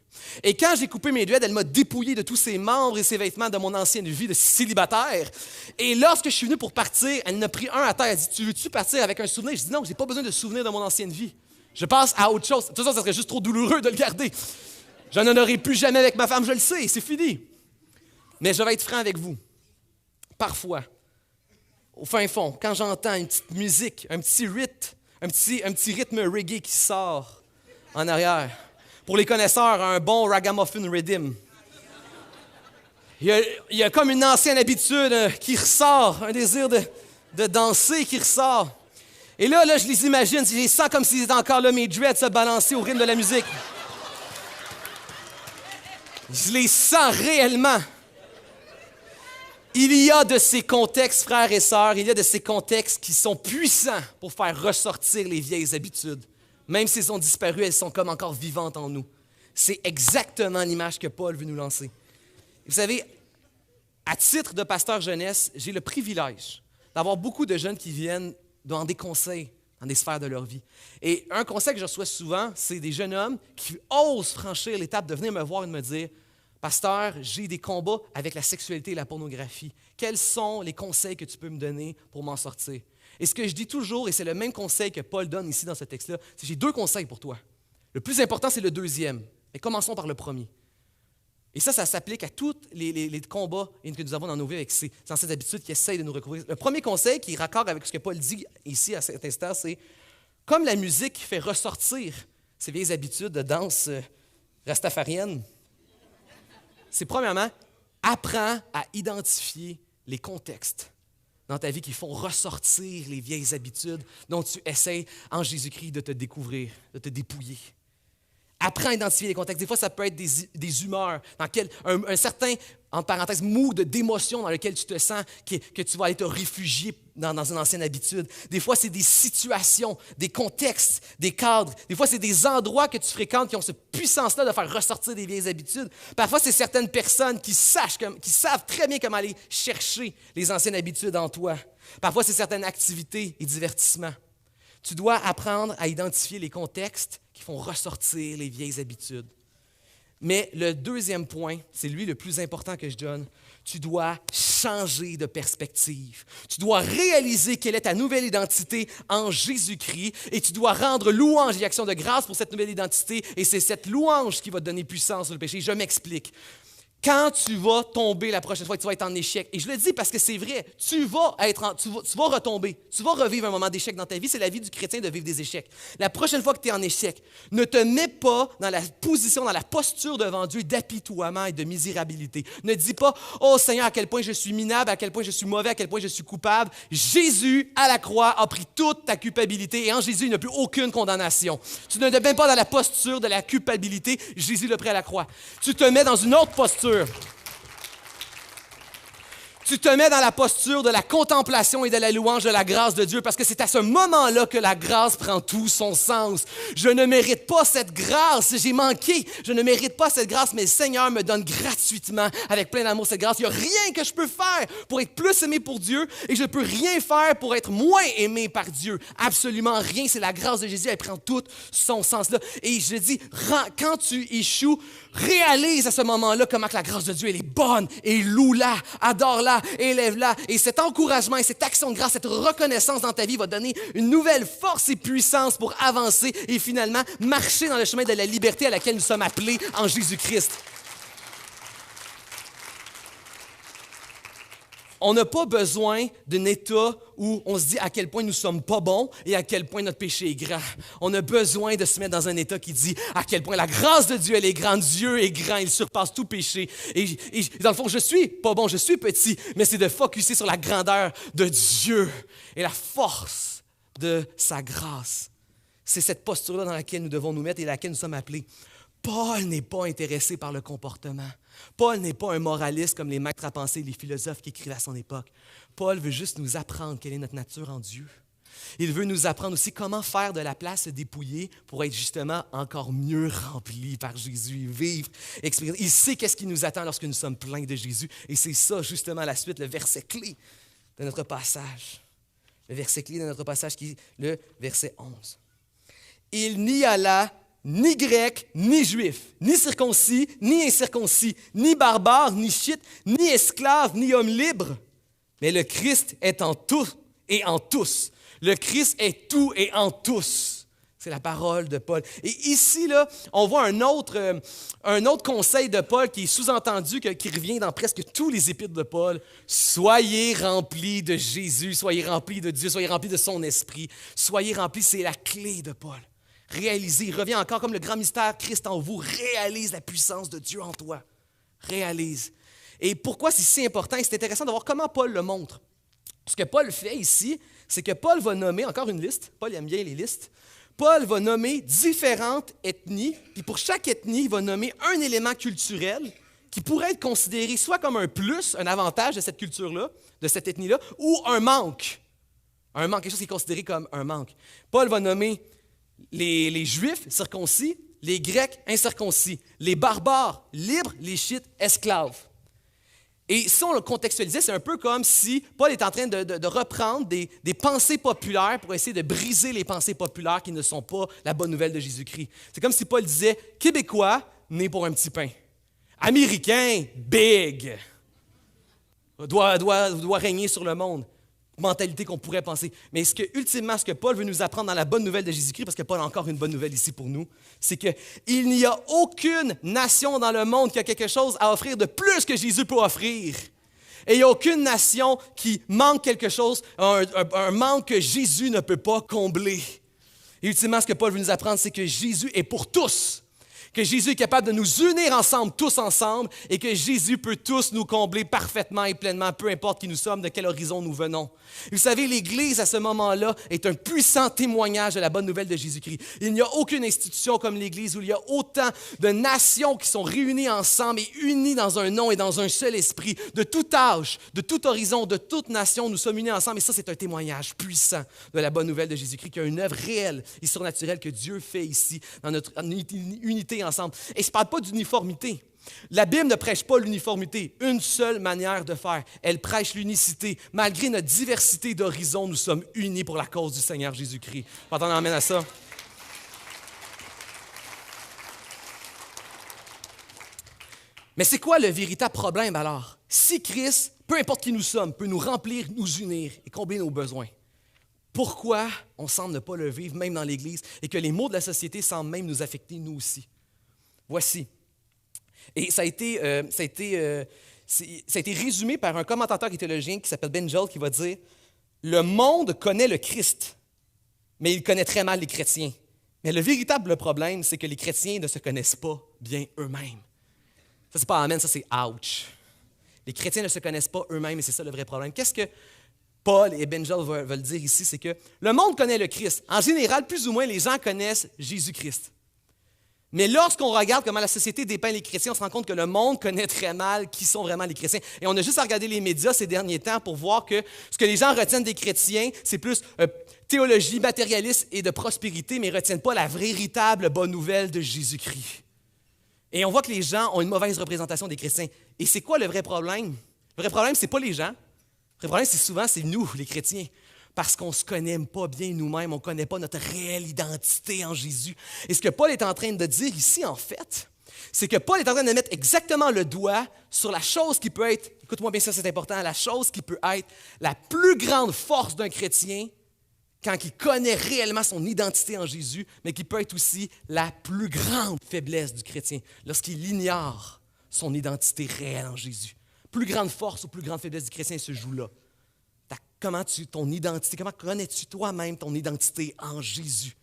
Et quand j'ai coupé mes dreads, elle m'a dépouillé de tous ses membres et ses vêtements de mon ancienne vie de célibataire. Et lorsque je suis venu pour partir, elle en a pris un à terre. Elle a dit, tu veux-tu partir avec un souvenir? Je dis, non, j'ai pas besoin de souvenir de mon ancienne vie. Je passe à autre chose. De toute façon, ça serait juste trop douloureux de le garder. Je n'en aurai plus jamais avec ma femme, je le sais, c'est fini. Mais je vais être franc avec vous. Parfois, au fin fond, quand j'entends une petite musique, un petit rythme reggae qui sort en arrière, pour les connaisseurs, un bon ragamuffin rhythm. Il y a comme une ancienne habitude qui ressort, un désir de danser qui ressort. Et là, je les imagine, je les sens comme s'ils étaient encore là, mes dreads se balancer au rythme de la musique. Je les sens réellement. Il y a de ces contextes, frères et sœurs, il y a de ces contextes qui sont puissants pour faire ressortir les vieilles habitudes. Même si elles ont disparu, elles sont comme encore vivantes en nous. C'est exactement l'image que Paul veut nous lancer. Vous savez, à titre de pasteur jeunesse, j'ai le privilège d'avoir beaucoup de jeunes qui viennent demander conseils dans des sphères de leur vie. Et un conseil que je reçois souvent, c'est des jeunes hommes qui osent franchir l'étape de venir me voir et de me dire « Pasteur, j'ai des combats avec la sexualité et la pornographie. Quels sont les conseils que tu peux me donner pour m'en sortir? » Et ce que je dis toujours, et c'est le même conseil que Paul donne ici dans ce texte-là, c'est « J'ai 2 conseils pour toi. Le plus important, c'est le deuxième. Mais commençons par le premier. » Et ça s'applique à tous les combats que nous avons dans nos vies avec ces anciennes habitudes qui essayent de nous recouvrir. Le premier conseil, qui est raccord avec ce que Paul dit ici à cet instant, c'est comme la musique fait ressortir ces vieilles habitudes de danse rastafarienne, c'est premièrement, apprends à identifier les contextes dans ta vie qui font ressortir les vieilles habitudes dont tu essaies en Jésus-Christ de te découvrir, de te dépouiller. Apprends à identifier les contextes. Des fois, ça peut être des humeurs, dans un certain, entre parenthèses, mood d'émotion dans lequel tu te sens que tu vas aller te réfugier dans une ancienne habitude. Des fois, c'est des situations, des contextes, des cadres. Des fois, c'est des endroits que tu fréquentes qui ont cette puissance-là de faire ressortir des vieilles habitudes. Parfois, c'est certaines personnes qui savent très bien comment aller chercher les anciennes habitudes en toi. Parfois, c'est certaines activités et divertissements. Tu dois apprendre à identifier les contextes qui font ressortir les vieilles habitudes. Mais le deuxième point, c'est lui le plus important que je donne. Tu dois changer de perspective. Tu dois réaliser quelle est ta nouvelle identité en Jésus-Christ et tu dois rendre louange et action de grâce pour cette nouvelle identité et c'est cette louange qui va te donner puissance sur le péché. Je m'explique. Quand tu vas tomber la prochaine fois, tu vas être en échec. Et je le dis parce que c'est vrai, tu vas retomber, tu vas revivre un moment d'échec dans ta vie. C'est la vie du chrétien de vivre des échecs. La prochaine fois que tu es en échec, ne te mets pas dans la position, dans la posture devant Dieu d'apitoiement et de misérabilité. Ne dis pas « Oh Seigneur, à quel point je suis minable, à quel point je suis mauvais, à quel point je suis coupable. » Jésus, à la croix, a pris toute ta culpabilité et en Jésus, il n'y a plus aucune condamnation. Tu ne te mets pas dans la posture de la culpabilité. Jésus l'a pris à la croix. Tu te mets dans une autre posture. Tu te mets dans la posture de la contemplation et de la louange de la grâce de Dieu parce que c'est à ce moment-là que la grâce prend tout son sens. Je ne mérite pas cette grâce, j'ai manqué. Je ne mérite pas cette grâce, mais le Seigneur me donne gratuitement, avec plein d'amour, cette grâce. Il n'y a rien que je peux faire pour être plus aimé pour Dieu et je ne peux rien faire pour être moins aimé par Dieu. Absolument rien. C'est la grâce de Jésus, elle prend tout son sens là. Et je dis, quand tu échoues, réalise à ce moment-là comment que la grâce de Dieu, elle est bonne et loue-la, adore-la, élève-la. Et cet encouragement et cette action de grâce, cette reconnaissance dans ta vie va donner une nouvelle force et puissance pour avancer et finalement marcher dans le chemin de la liberté à laquelle nous sommes appelés en Jésus-Christ. On n'a pas besoin d'un état où on se dit à quel point nous ne sommes pas bons et à quel point notre péché est grand. On a besoin de se mettre dans un état qui dit à quel point la grâce de Dieu, elle est grande. Dieu est grand, il surpasse tout péché. Et dans le fond, je suis pas bon, je suis petit, mais c'est de focusser sur la grandeur de Dieu et la force de sa grâce. C'est cette posture-là dans laquelle nous devons nous mettre et à laquelle nous sommes appelés. Paul n'est pas intéressé par le comportement. Paul n'est pas un moraliste comme les maîtres à penser et les philosophes qui écrivaient à son époque. Paul veut juste nous apprendre quelle est notre nature en Dieu. Il veut nous apprendre aussi comment faire de la place dépouillée pour être justement encore mieux rempli par Jésus, vivre, expérimenter. Il sait qu'est-ce qui nous attend lorsque nous sommes pleins de Jésus. Et c'est ça justement la suite, le verset clé de notre passage. Le verset clé de notre passage qui est le verset 11. Il n'y a là ni grec, ni juif, ni circoncis, ni incirconcis, ni barbare, ni scythe, ni esclave, ni homme libre. Mais le Christ est en tout et en tous. Le Christ est tout et en tous. C'est la parole de Paul. Et ici, là, on voit un autre conseil de Paul qui est sous-entendu, qui revient dans presque tous les épîtres de Paul. Soyez remplis de Jésus, soyez remplis de Dieu, soyez remplis de son esprit. Soyez remplis, c'est la clé de Paul. Réalisez, il revient encore comme le grand mystère, Christ en vous, réalise la puissance de Dieu en toi. Réalise. Et pourquoi c'est si important? Et c'est intéressant de voir comment Paul le montre. Ce que Paul fait ici, c'est que Paul va nommer, encore une liste, Paul aime bien les listes, Paul va nommer différentes ethnies, puis pour chaque ethnie, il va nommer un élément culturel qui pourrait être considéré soit comme un plus, un avantage de cette culture-là, de cette ethnie-là, ou un manque. Un manque, quelque chose qui est considéré comme un manque. Paul va nommer les Juifs circoncis, les Grecs incirconcis, les barbares libres, les Scythes esclaves. Et si on le contextualisait, c'est un peu comme si Paul est en train de reprendre des pensées populaires pour essayer de briser les pensées populaires qui ne sont pas la bonne nouvelle de Jésus-Christ. C'est comme si Paul disait « Québécois, né pour un petit pain. Américain, big. Doit régner sur le monde. » Mentalité qu'on pourrait penser. Mais ultimement, ce que Paul veut nous apprendre dans la bonne nouvelle de Jésus-Christ, parce que Paul a encore une bonne nouvelle ici pour nous, c'est qu'il n'y a aucune nation dans le monde qui a quelque chose à offrir de plus que Jésus peut offrir. Et il n'y a aucune nation qui manque quelque chose, un manque que Jésus ne peut pas combler. Et ultimement, ce que Paul veut nous apprendre, c'est que Jésus est pour tous. Que Jésus est capable de nous unir ensemble, tous ensemble, et que Jésus peut tous nous combler parfaitement et pleinement, peu importe qui nous sommes, de quel horizon nous venons. Vous savez, l'Église, à ce moment-là, est un puissant témoignage de la bonne nouvelle de Jésus-Christ. Il n'y a aucune institution comme l'Église où il y a autant de nations qui sont réunies ensemble et unies dans un nom et dans un seul esprit. De tout âge, de tout horizon, de toute nation, nous sommes unis ensemble. Et ça, c'est un témoignage puissant de la bonne nouvelle de Jésus-Christ, qui a une œuvre réelle et surnaturelle que Dieu fait ici, dans notre unité ensemble. Et je ne parle pas d'uniformité. La Bible ne prêche pas l'uniformité, une seule manière de faire. Elle prêche l'unicité. Malgré notre diversité d'horizons, nous sommes unis pour la cause du Seigneur Jésus-Christ. Entendez, amène à ça. Mais c'est quoi le véritable problème alors? Si Christ, peu importe qui nous sommes, peut nous remplir, nous unir et combler nos besoins, pourquoi on semble ne pas le vivre, même dans l'Église, et que les maux de la société semblent même nous affecter, nous aussi? Voici. Et ça a été résumé par un commentateur théologien qui s'appelle Ben Joel, qui va dire « Le monde connaît le Christ, mais il connaît très mal les chrétiens. Mais le véritable problème, c'est que les chrétiens ne se connaissent pas bien eux-mêmes. » Ça, c'est pas amen, ça, c'est ouch. Les chrétiens ne se connaissent pas eux-mêmes, et c'est ça le vrai problème. Qu'est-ce que Paul et Ben Joel veulent dire ici? C'est que le monde connaît le Christ. En général, plus ou moins, les gens connaissent Jésus-Christ. Mais lorsqu'on regarde comment la société dépeint les chrétiens, on se rend compte que le monde connaît très mal qui sont vraiment les chrétiens. Et on a juste à regarder les médias ces derniers temps pour voir que ce que les gens retiennent des chrétiens, c'est plus théologie matérialiste et de prospérité, mais ils ne retiennent pas la véritable bonne nouvelle de Jésus-Christ. Et on voit que les gens ont une mauvaise représentation des chrétiens. Et c'est quoi le vrai problème? Le vrai problème, ce n'est pas les gens. Le vrai problème, c'est nous, les chrétiens. Parce qu'on ne se connaît pas bien nous-mêmes, on ne connaît pas notre réelle identité en Jésus. Et ce que Paul est en train de dire ici, en fait, c'est que Paul est en train de mettre exactement le doigt sur la chose qui peut être, écoute-moi bien ça, c'est important, la chose qui peut être la plus grande force d'un chrétien quand il connaît réellement son identité en Jésus, mais qui peut être aussi la plus grande faiblesse du chrétien lorsqu'il ignore son identité réelle en Jésus. Plus grande force ou plus grande faiblesse du chrétien se joue là. Comment connais-tu toi-même ton identité en Jésus?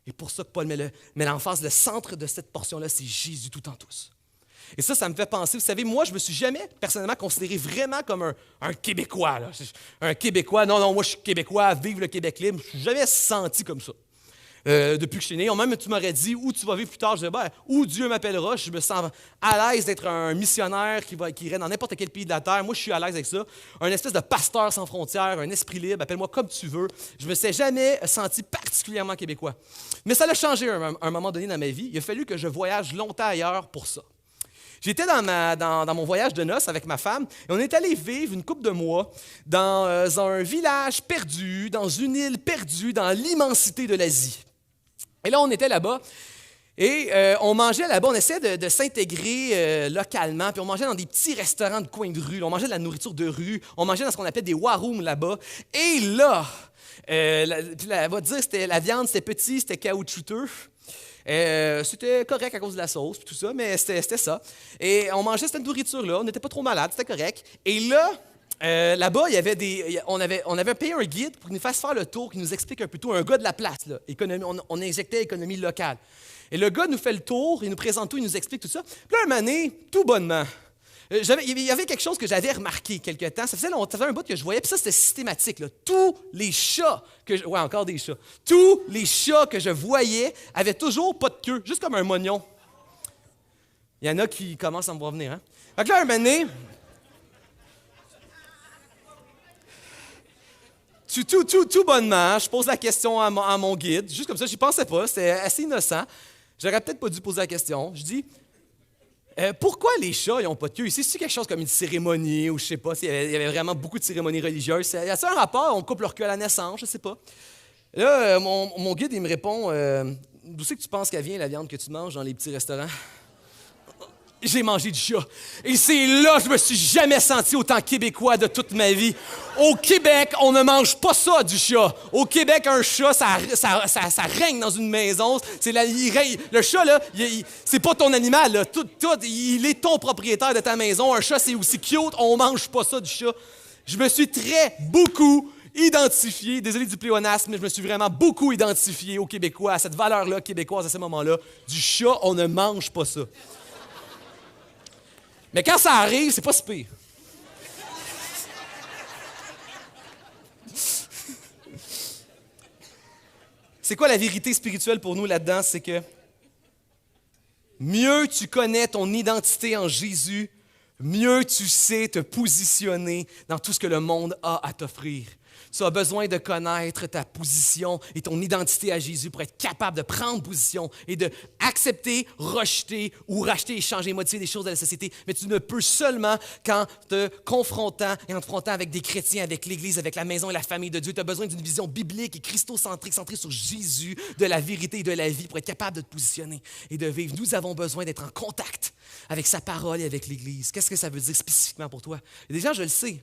Et pour ça que Paul met l'emphase, le centre de cette portion-là, c'est Jésus tout en tous. Et ça me fait penser, vous savez, moi, je ne me suis jamais personnellement considéré vraiment comme un Québécois. Là. Un Québécois, non, moi je suis Québécois, vive le Québec libre. Je ne me suis jamais senti comme ça. Depuis que je suis né. Même tu m'aurais dit où tu vas vivre plus tard, je disais, où Dieu m'appellera, je me sens à l'aise d'être un missionnaire qui irait dans n'importe quel pays de la terre. Moi, je suis à l'aise avec ça. Un espèce de pasteur sans frontières, un esprit libre, appelle-moi comme tu veux. Je ne me suis jamais senti particulièrement québécois. Mais ça a changé à un moment donné dans ma vie. Il a fallu que je voyage longtemps ailleurs pour ça. J'étais dans mon voyage de noces avec ma femme et on est allé vivre une couple de mois dans un village perdu, dans une île perdue, dans l'immensité de l'Asie. Et là, on était là-bas et on mangeait là-bas, on essayait de s'intégrer localement, puis on mangeait dans des petits restaurants de coin de rue, on mangeait de la nourriture de rue, on mangeait dans ce qu'on appelle des war rooms là-bas. Et là, Puis elle va te dire que la viande, c'était petit, c'était caoutchouteux. C'était correct à cause de la sauce, puis tout ça, mais c'était ça. Et on mangeait cette nourriture-là, on n'était pas trop malade, c'était correct. Et là, là-bas, on avait payé un guide pour qu'il nous fasse faire le tour, qui nous explique un peu tout, un gars de la place. Là, on injectait l'économie locale. Et le gars nous fait le tour, il nous présente tout, il nous explique tout ça. Puis là, un moment donné, tout bonnement, il y avait quelque chose que j'avais remarqué quelque temps. Ça faisait un bout que je voyais, puis ça, c'était systématique. Là. Tous les chats encore des chats. Tous les chats que je voyais avaient toujours pas de queue, juste comme un mognon. Il y en a qui commencent à me voir venir. Hein? Fait que là, un moment donné, tout bonnement, je pose la question à mon guide, juste comme ça, j'y pensais pas, c'était assez innocent. J'aurais peut-être pas dû poser la question. Je dis, pourquoi les chats n'ont pas de queue? Ici, c'est quelque chose comme une cérémonie ou je sais pas, il y avait vraiment beaucoup de cérémonies religieuses. Y a-t-il un rapport? On coupe leur queue à la naissance, je sais pas. Là, mon guide, il me répond, d'où c'est que tu penses qu'elle vient, la viande que tu manges dans les petits restaurants? J'ai mangé du chat. Et c'est là que je me suis jamais senti autant québécois de toute ma vie. Au Québec, on ne mange pas ça, du chat. Au Québec, un chat, ça règne dans une maison. Le chat, là, c'est pas ton animal. Là. Il est ton propriétaire de ta maison. Un chat, c'est aussi cute. On mange pas ça, du chat. Je me suis beaucoup identifié, désolé du pléonasme, mais je me suis vraiment beaucoup identifié aux Québécois, à cette valeur-là québécoise, à ce moment-là. Du chat, on ne mange pas ça. Mais quand ça arrive, c'est pas si pire. C'est quoi la vérité spirituelle pour nous là-dedans? C'est que mieux tu connais ton identité en Jésus, mieux tu sais te positionner dans tout ce que le monde a à t'offrir. Tu as besoin de connaître ta position et ton identité à Jésus pour être capable de prendre position et de accepter, rejeter ou racheter, échanger, modifier des choses de la société. Mais tu ne peux seulement qu'en te confrontant et en te confrontant avec des chrétiens, avec l'Église, avec la maison et la famille de Dieu. Tu as besoin d'une vision biblique et christocentrique, centrée sur Jésus, de la vérité et de la vie pour être capable de te positionner et de vivre. Nous avons besoin d'être en contact avec sa parole et avec l'Église. Qu'est-ce que ça veut dire spécifiquement pour toi? Et déjà, je le sais.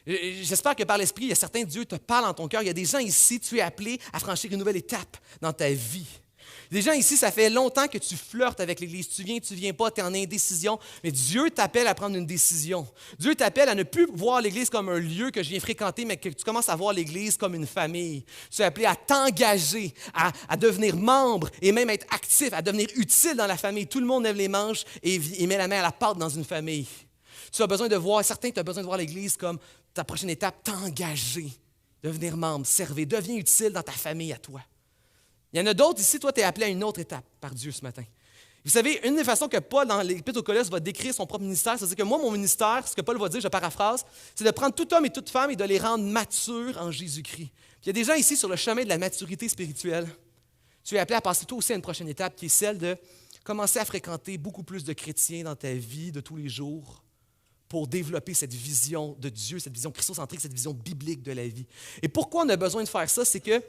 J'espère que par l'Esprit, il y a certains Dieu te parle dans ton cœur. Il y a des gens ici, tu es appelé à franchir une nouvelle étape dans ta vie. Des gens ici, ça fait longtemps que tu flirtes avec l'Église. Tu viens pas, tu es en indécision. Mais Dieu t'appelle à prendre une décision. Dieu t'appelle à ne plus voir l'Église comme un lieu que je viens fréquenter, mais que tu commences à voir l'Église comme une famille. Tu es appelé à t'engager, à devenir membre et même être actif, à devenir utile dans la famille. Tout le monde lève les manches et met la main à la pâte dans une famille. Tu as besoin de voir, certains, tu as besoin de voir l'Église comme ta prochaine étape, t'engager, devenir membre, servir, deviens utile dans ta famille à toi. Il y en a d'autres ici, toi, tu es appelé à une autre étape par Dieu ce matin. Vous savez, une des façons que Paul, dans l'Épître aux Colosses, va décrire son propre ministère, c'est-à-dire que moi, mon ministère, ce que Paul va dire, je paraphrase, c'est de prendre tout homme et toute femme et de les rendre matures en Jésus-Christ. Puis il y a des gens ici sur le chemin de la maturité spirituelle. Tu es appelé à passer toi aussi à une prochaine étape qui est celle de commencer à fréquenter beaucoup plus de chrétiens dans ta vie de tous les jours, pour développer cette vision de Dieu, cette vision christocentrique, cette vision biblique de la vie. Et pourquoi on a besoin de faire ça? C'est que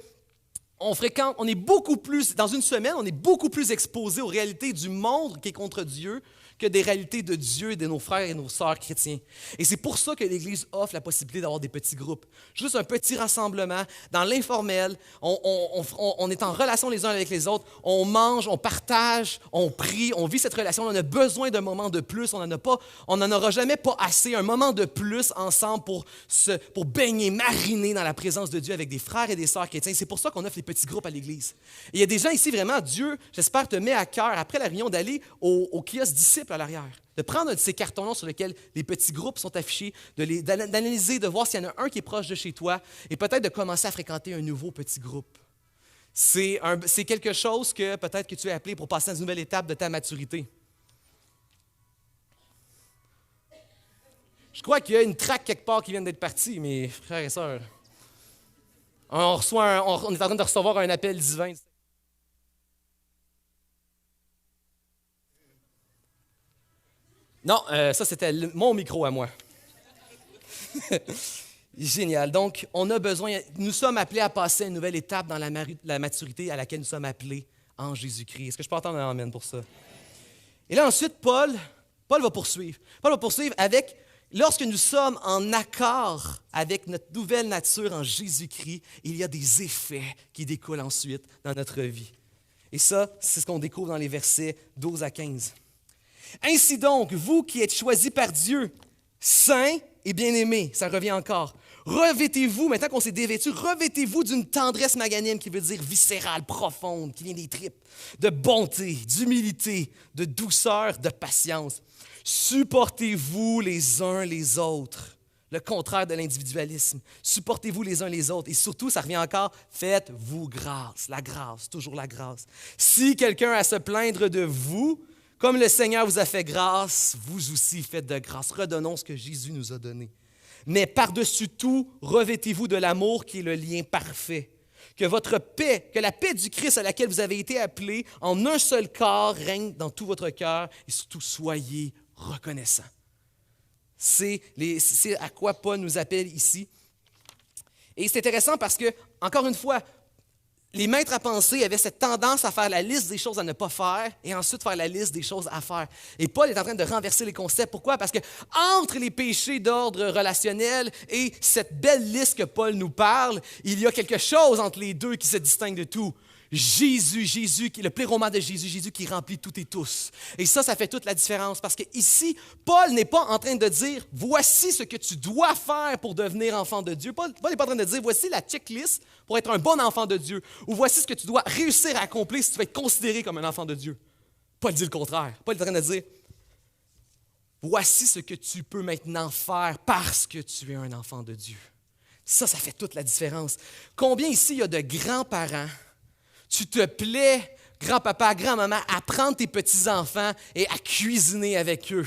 on est beaucoup plus, dans une semaine, on est beaucoup plus exposé aux réalités du monde qui est contre Dieu que des réalités de Dieu et de nos frères et nos sœurs chrétiens. Et c'est pour ça que l'Église offre la possibilité d'avoir des petits groupes. Juste un petit rassemblement, dans l'informel, on est en relation les uns avec les autres, on mange, on partage, on prie, on vit cette relation. On a besoin d'un moment de plus, on n'en aura jamais pas assez, un moment de plus ensemble pour baigner, mariner dans la présence de Dieu avec des frères et des sœurs chrétiens. C'est pour ça qu'on offre les petits groupes à l'Église. Et il y a des gens ici, vraiment, Dieu, j'espère, te met à cœur, après la réunion, d'aller au kiosque disciple à l'arrière, de prendre un de ces cartons sur lesquels les petits groupes sont affichés, d'analyser, de voir s'il y en a un qui est proche de chez toi et peut-être de commencer à fréquenter un nouveau petit groupe. C'est quelque chose que peut-être que tu es appelé pour passer à une nouvelle étape de ta maturité. Je crois qu'il y a une traque quelque part qui vient d'être partie, mes frères et sœurs. On est en train de recevoir un appel divin. Non, ça c'était mon micro à moi. Génial. Donc, nous sommes appelés à passer à une nouvelle étape dans la maturité à laquelle nous sommes appelés en Jésus-Christ. Est-ce que je peux entendre un amen pour ça? Et là ensuite, Paul va poursuivre. Paul va poursuivre avec Lorsque nous sommes en accord avec notre nouvelle nature en Jésus-Christ, il y a des effets qui découlent ensuite dans notre vie. Et ça, c'est ce qu'on découvre dans les versets 12 à 15. « Ainsi donc, vous qui êtes choisis par Dieu, saints et bien-aimés, ça revient encore, revêtez-vous, maintenant qu'on s'est dévêtu, revêtez-vous d'une tendresse magnanime qui veut dire viscérale, profonde, qui vient des tripes, de bonté, d'humilité, de douceur, de patience. Supportez-vous les uns les autres. » Le contraire de l'individualisme. Supportez-vous les uns les autres. Et surtout, ça revient encore, faites-vous grâce. La grâce, toujours la grâce. Si quelqu'un a à se plaindre de vous, comme le Seigneur vous a fait grâce, vous aussi faites de grâce. Redonnons ce que Jésus nous a donné. Mais par-dessus tout, revêtez-vous de l'amour qui est le lien parfait. Que votre paix, que la paix du Christ à laquelle vous avez été appelés, en un seul corps, règne dans tout votre cœur et surtout soyez reconnaissants. C'est à quoi Paul nous appelle ici. Et c'est intéressant parce que, encore une fois, les maîtres à penser avaient cette tendance à faire la liste des choses à ne pas faire et ensuite faire la liste des choses à faire. Et Paul est en train de renverser les concepts. Pourquoi? Parce que entre les péchés d'ordre relationnel et cette belle liste que Paul nous parle, il y a quelque chose entre les deux qui se distingue de tout. Jésus, le pléroma de Jésus, Jésus qui remplit tout et tous. Et ça fait toute la différence parce qu'ici, Paul n'est pas en train de dire « Voici ce que tu dois faire pour devenir enfant de Dieu ». Paul n'est pas en train de dire « Voici la checklist pour être un bon enfant de Dieu » ou « Voici ce que tu dois réussir à accomplir si tu veux être considéré comme un enfant de Dieu ». Paul dit le contraire. Paul est en train de dire « Voici ce que tu peux maintenant faire parce que tu es un enfant de Dieu ». Ça fait toute la différence. Combien ici il y a de grands-parents. Tu te plais, grand-papa, grand-maman, à prendre tes petits-enfants et à cuisiner avec eux,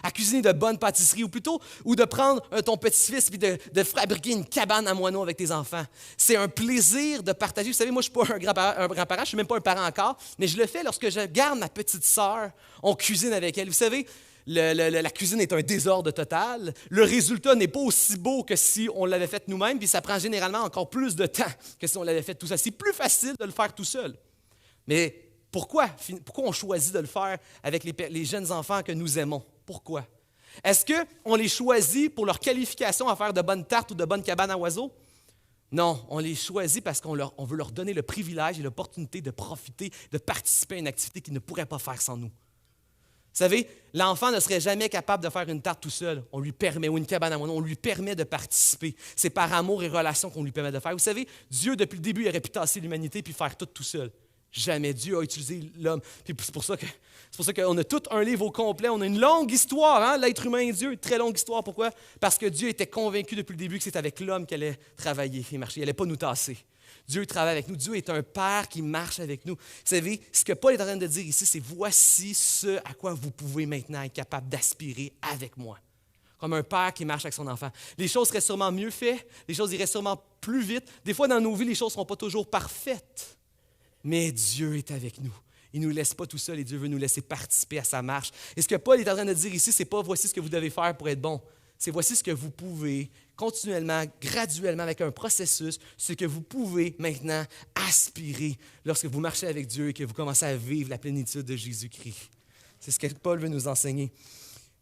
à cuisiner de bonnes pâtisseries, ou de prendre ton petit-fils et de fabriquer une cabane à moineaux avec tes enfants. C'est un plaisir de partager. Vous savez, moi, je ne suis pas un grand-parent, je ne suis même pas un parent encore, mais je le fais lorsque je garde ma petite sœur, on cuisine avec elle. Vous savez, la cuisine est un désordre total. Le résultat n'est pas aussi beau que si on l'avait fait nous-mêmes, puis ça prend généralement encore plus de temps que si on l'avait fait tout seul. C'est plus facile de le faire tout seul. Mais pourquoi on choisit de le faire avec les jeunes enfants que nous aimons? Pourquoi? Est-ce qu'on les choisit pour leur qualification à faire de bonnes tartes ou de bonnes cabanes à oiseaux? Non, on les choisit parce qu'on veut leur donner le privilège et l'opportunité de profiter, de participer à une activité qu'ils ne pourraient pas faire sans nous. Vous savez, l'enfant ne serait jamais capable de faire une tarte tout seul. On lui permet, ou une cabane à moineaux, on lui permet de participer. C'est par amour et relation qu'on lui permet de faire. Vous savez, Dieu, depuis le début, il aurait pu tasser l'humanité puis faire tout seul. Jamais. Dieu a utilisé l'homme. Puis c'est pour ça qu'on a tout un livre au complet. On a une longue histoire, hein, l'être humain et Dieu. Une très longue histoire. Pourquoi? Parce que Dieu était convaincu depuis le début que c'est avec l'homme qu'elle allait travailler et marcher. Il n'allait pas nous tasser. Dieu travaille avec nous. Dieu est un Père qui marche avec nous. Vous savez, ce que Paul est en train de dire ici, c'est voici ce à quoi vous pouvez maintenant être capable d'aspirer avec moi. Comme un père qui marche avec son enfant. Les choses seraient sûrement mieux faites, les choses iraient sûrement plus vite. Des fois, dans nos vies, les choses ne seront pas toujours parfaites. Mais Dieu est avec nous. Il ne nous laisse pas tout seul et Dieu veut nous laisser participer à sa marche. Et ce que Paul est en train de dire ici, ce n'est pas voici ce que vous devez faire pour être bon. C'est voici ce que vous pouvez continuellement, graduellement, avec un processus, ce que vous pouvez maintenant aspirer lorsque vous marchez avec Dieu et que vous commencez à vivre la plénitude de Jésus-Christ. C'est ce que Paul veut nous enseigner.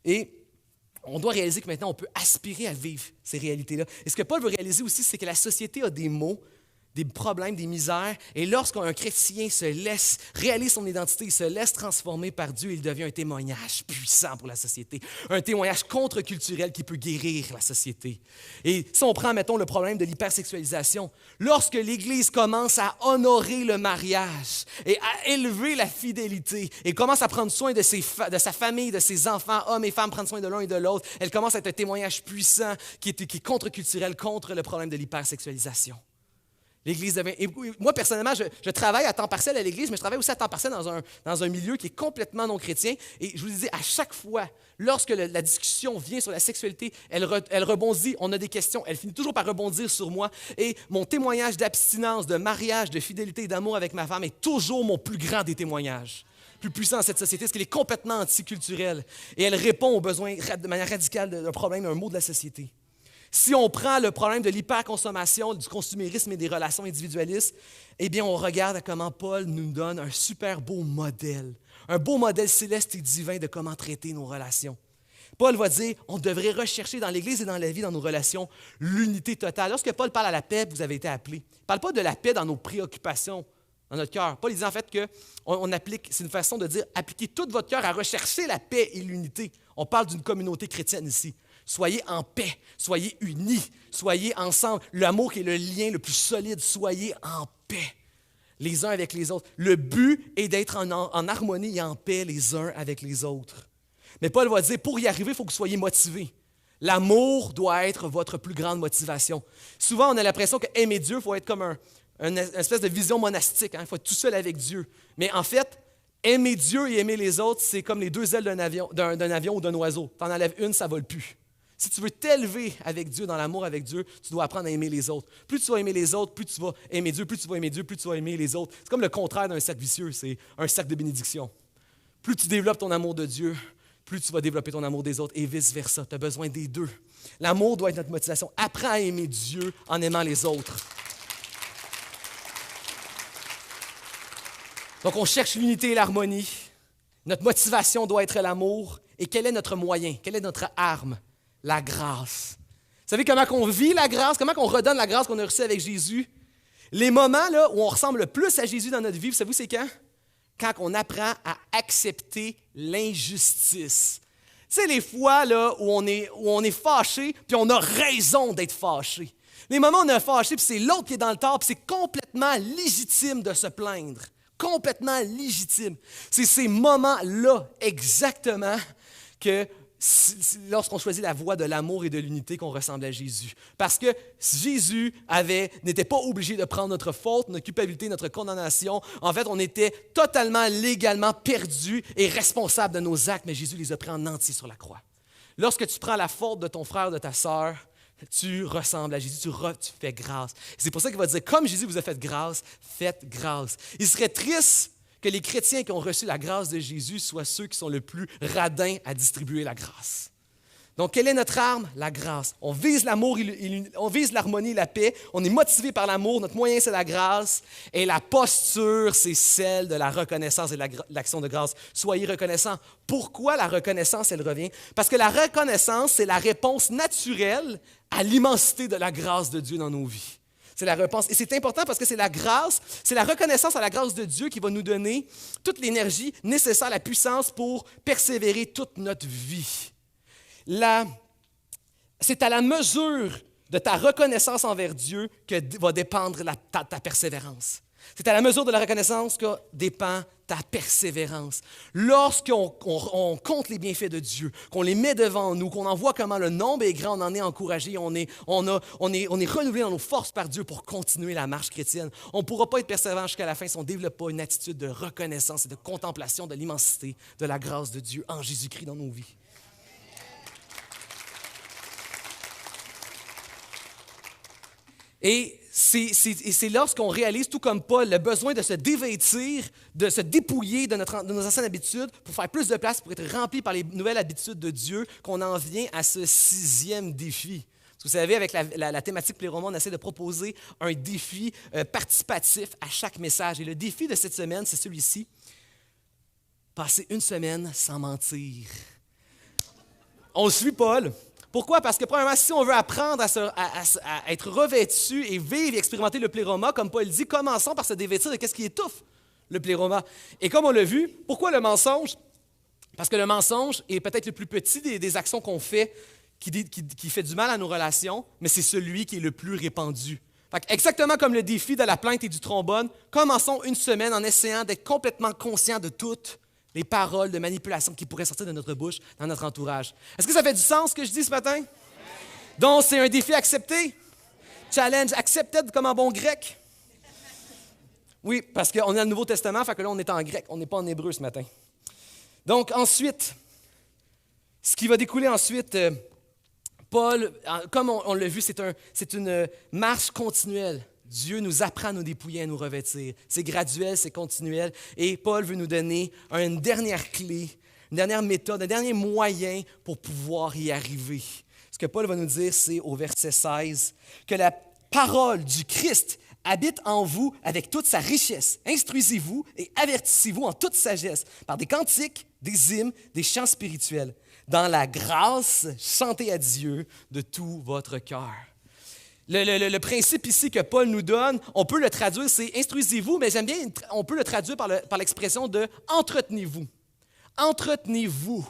Et on doit réaliser que maintenant, on peut aspirer à vivre ces réalités-là. Et ce que Paul veut réaliser aussi, c'est que la société a des maux, des problèmes, des misères. Et lorsqu'un chrétien réalise son identité, il se laisse transformer par Dieu, il devient un témoignage puissant pour la société, un témoignage contre-culturel qui peut guérir la société. Et si on prend, mettons, le problème de l'hypersexualisation, lorsque l'Église commence à honorer le mariage et à élever la fidélité et commence à prendre soin de sa famille, de ses enfants, hommes et femmes, prendre soin de l'un et de l'autre, elle commence à être un témoignage puissant qui est contre-culturel contre le problème de l'hypersexualisation. L'Église devient... Et moi, personnellement, je travaille à temps partiel à l'Église, mais je travaille aussi à temps partiel dans un milieu qui est complètement non chrétien. Et je vous dis, à chaque fois, lorsque la discussion vient sur la sexualité, elle rebondit, on a des questions, elle finit toujours par rebondir sur moi. Et mon témoignage d'abstinence, de mariage, de fidélité et d'amour avec ma femme est toujours mon plus grand des témoignages. Plus puissant dans cette société, parce qu'elle est complètement anticulturelle. Et elle répond aux besoins de manière radicale d'un problème, d'un mot de la société. Si on prend le problème de l'hyperconsommation, du consumérisme et des relations individualistes, eh bien, on regarde à comment Paul nous donne un super beau modèle, un beau modèle céleste et divin de comment traiter nos relations. Paul va dire, on devrait rechercher dans l'Église et dans la vie, dans nos relations, l'unité totale. Lorsque Paul parle à la paix, vous avez été appelés. Il ne parle pas de la paix dans nos préoccupations, dans notre cœur. Paul dit en fait qu'on applique, c'est une façon de dire, appliquez tout votre cœur à rechercher la paix et l'unité. On parle d'une communauté chrétienne ici. Soyez en paix, soyez unis, soyez ensemble. L'amour qui est le lien le plus solide, soyez en paix les uns avec les autres. Le but est d'être en harmonie et en paix les uns avec les autres. Mais Paul va dire, pour y arriver, il faut que vous soyez motivés. L'amour doit être votre plus grande motivation. Souvent, on a l'impression qu'aimer Dieu, il faut être comme une espèce de vision monastique. Il faut être tout seul avec Dieu. Mais en fait, aimer Dieu et aimer les autres, c'est comme les deux ailes d'un avion ou d'un oiseau. Tu en enlèves une, ça ne vole plus. Si tu veux t'élever avec Dieu, dans l'amour avec Dieu, tu dois apprendre à aimer les autres. Plus tu vas aimer les autres, plus tu vas aimer Dieu, plus tu vas aimer Dieu, plus tu vas aimer les autres. C'est comme le contraire d'un cercle vicieux, c'est un cercle de bénédiction. Plus tu développes ton amour de Dieu, plus tu vas développer ton amour des autres et vice-versa. Tu as besoin des deux. L'amour doit être notre motivation. Apprends à aimer Dieu en aimant les autres. Donc, on cherche l'unité et l'harmonie. Notre motivation doit être l'amour. Et quel est notre moyen? Quelle est notre arme? La grâce. Vous savez comment on vit la grâce? Comment on redonne la grâce qu'on a reçue avec Jésus? Les moments là, où on ressemble le plus à Jésus dans notre vie, vous savez, c'est quand? Quand on apprend à accepter l'injustice. Tu sais, les fois là, où on est fâché, puis on a raison d'être fâché. Les moments où on est fâché, puis c'est l'autre qui est dans le tort, puis c'est complètement légitime de se plaindre. Complètement légitime. C'est ces moments-là exactement que lorsqu'on choisit la voie de l'amour et de l'unité qu'on ressemble à Jésus. Parce que Jésus n'était pas obligé de prendre notre faute, notre culpabilité, notre condamnation. En fait, on était totalement légalement perdus et responsables de nos actes, mais Jésus les a pris en entier sur la croix. Lorsque tu prends la faute de ton frère, de ta sœur, tu ressembles à Jésus, tu fais grâce. C'est pour ça qu'il va dire, comme Jésus vous a fait grâce, faites grâce. Il serait triste que les chrétiens qui ont reçu la grâce de Jésus soient ceux qui sont le plus radins à distribuer la grâce. Donc, quelle est notre arme? La grâce. On vise l'amour, on vise l'harmonie et la paix. On est motivé par l'amour. Notre moyen, c'est la grâce. Et la posture, c'est celle de la reconnaissance et de l'action de grâce. Soyez reconnaissants. Pourquoi la reconnaissance, elle revient? Parce que la reconnaissance, c'est la réponse naturelle à l'immensité de la grâce de Dieu dans nos vies. C'est la réponse. Et c'est important parce que c'est la grâce, c'est la reconnaissance à la grâce de Dieu qui va nous donner toute l'énergie nécessaire, la puissance pour persévérer toute notre vie. C'est à la mesure de ta reconnaissance envers Dieu que va dépendre ta persévérance. C'est à la mesure de la reconnaissance que dépend ta persévérance. Lorsqu'on compte les bienfaits de Dieu, qu'on les met devant nous, qu'on en voit comment le nombre est grand, on en est encouragé, on est renouvelé dans nos forces par Dieu pour continuer la marche chrétienne. On ne pourra pas être persévérant jusqu'à la fin si on ne développe pas une attitude de reconnaissance et de contemplation de l'immensité de la grâce de Dieu en Jésus-Christ dans nos vies. Et c'est lorsqu'on réalise, tout comme Paul, le besoin de se dévêtir, de se dépouiller de nos anciennes habitudes pour faire plus de place, pour être rempli par les nouvelles habitudes de Dieu, qu'on en vient à ce 6e défi. Parce que vous savez, avec la thématique Pléroma, on essaie de proposer un défi participatif à chaque message. Et le défi de cette semaine, c'est celui-ci. Passer une semaine sans mentir. On suit Paul. Pourquoi? Parce que, premièrement, si on veut apprendre à être revêtu et vivre et expérimenter le pléroma, comme Paul dit, commençons par se dévêtir de ce qui étouffe le pléroma. Et comme on l'a vu, pourquoi le mensonge? Parce que le mensonge est peut-être le plus petit des actions qu'on fait qui fait du mal à nos relations, mais c'est celui qui est le plus répandu. Exactement comme le défi de la plainte et du trombone, commençons une semaine en essayant d'être complètement conscients de toutes les paroles de manipulation qui pourraient sortir de notre bouche dans notre entourage. Est-ce que ça fait du sens ce que je dis ce matin? Oui. Donc, c'est un défi accepté. Challenge accepted comme en bon grec. Oui, parce qu'on est dans le Nouveau Testament, fait que là, on est en grec, on n'est pas en hébreu ce matin. Donc, ensuite, ce qui va découler ensuite, Paul, comme on l'a vu, c'est une marche continuelle. Dieu nous apprend à nous dépouiller, à nous revêtir. C'est graduel, c'est continuel. Et Paul veut nous donner une dernière clé, une dernière méthode, un dernier moyen pour pouvoir y arriver. Ce que Paul va nous dire, c'est au verset 16, que la parole du Christ habite en vous avec toute sa richesse. Instruisez-vous et avertissez-vous en toute sagesse par des cantiques, des hymnes, des chants spirituels. Dans la grâce, chantez à Dieu de tout votre cœur. Le principe ici que Paul nous donne, on peut le traduire, c'est « instruisez-vous », mais j'aime bien, on peut le traduire par l'expression de « entretenez-vous ». Entretenez-vous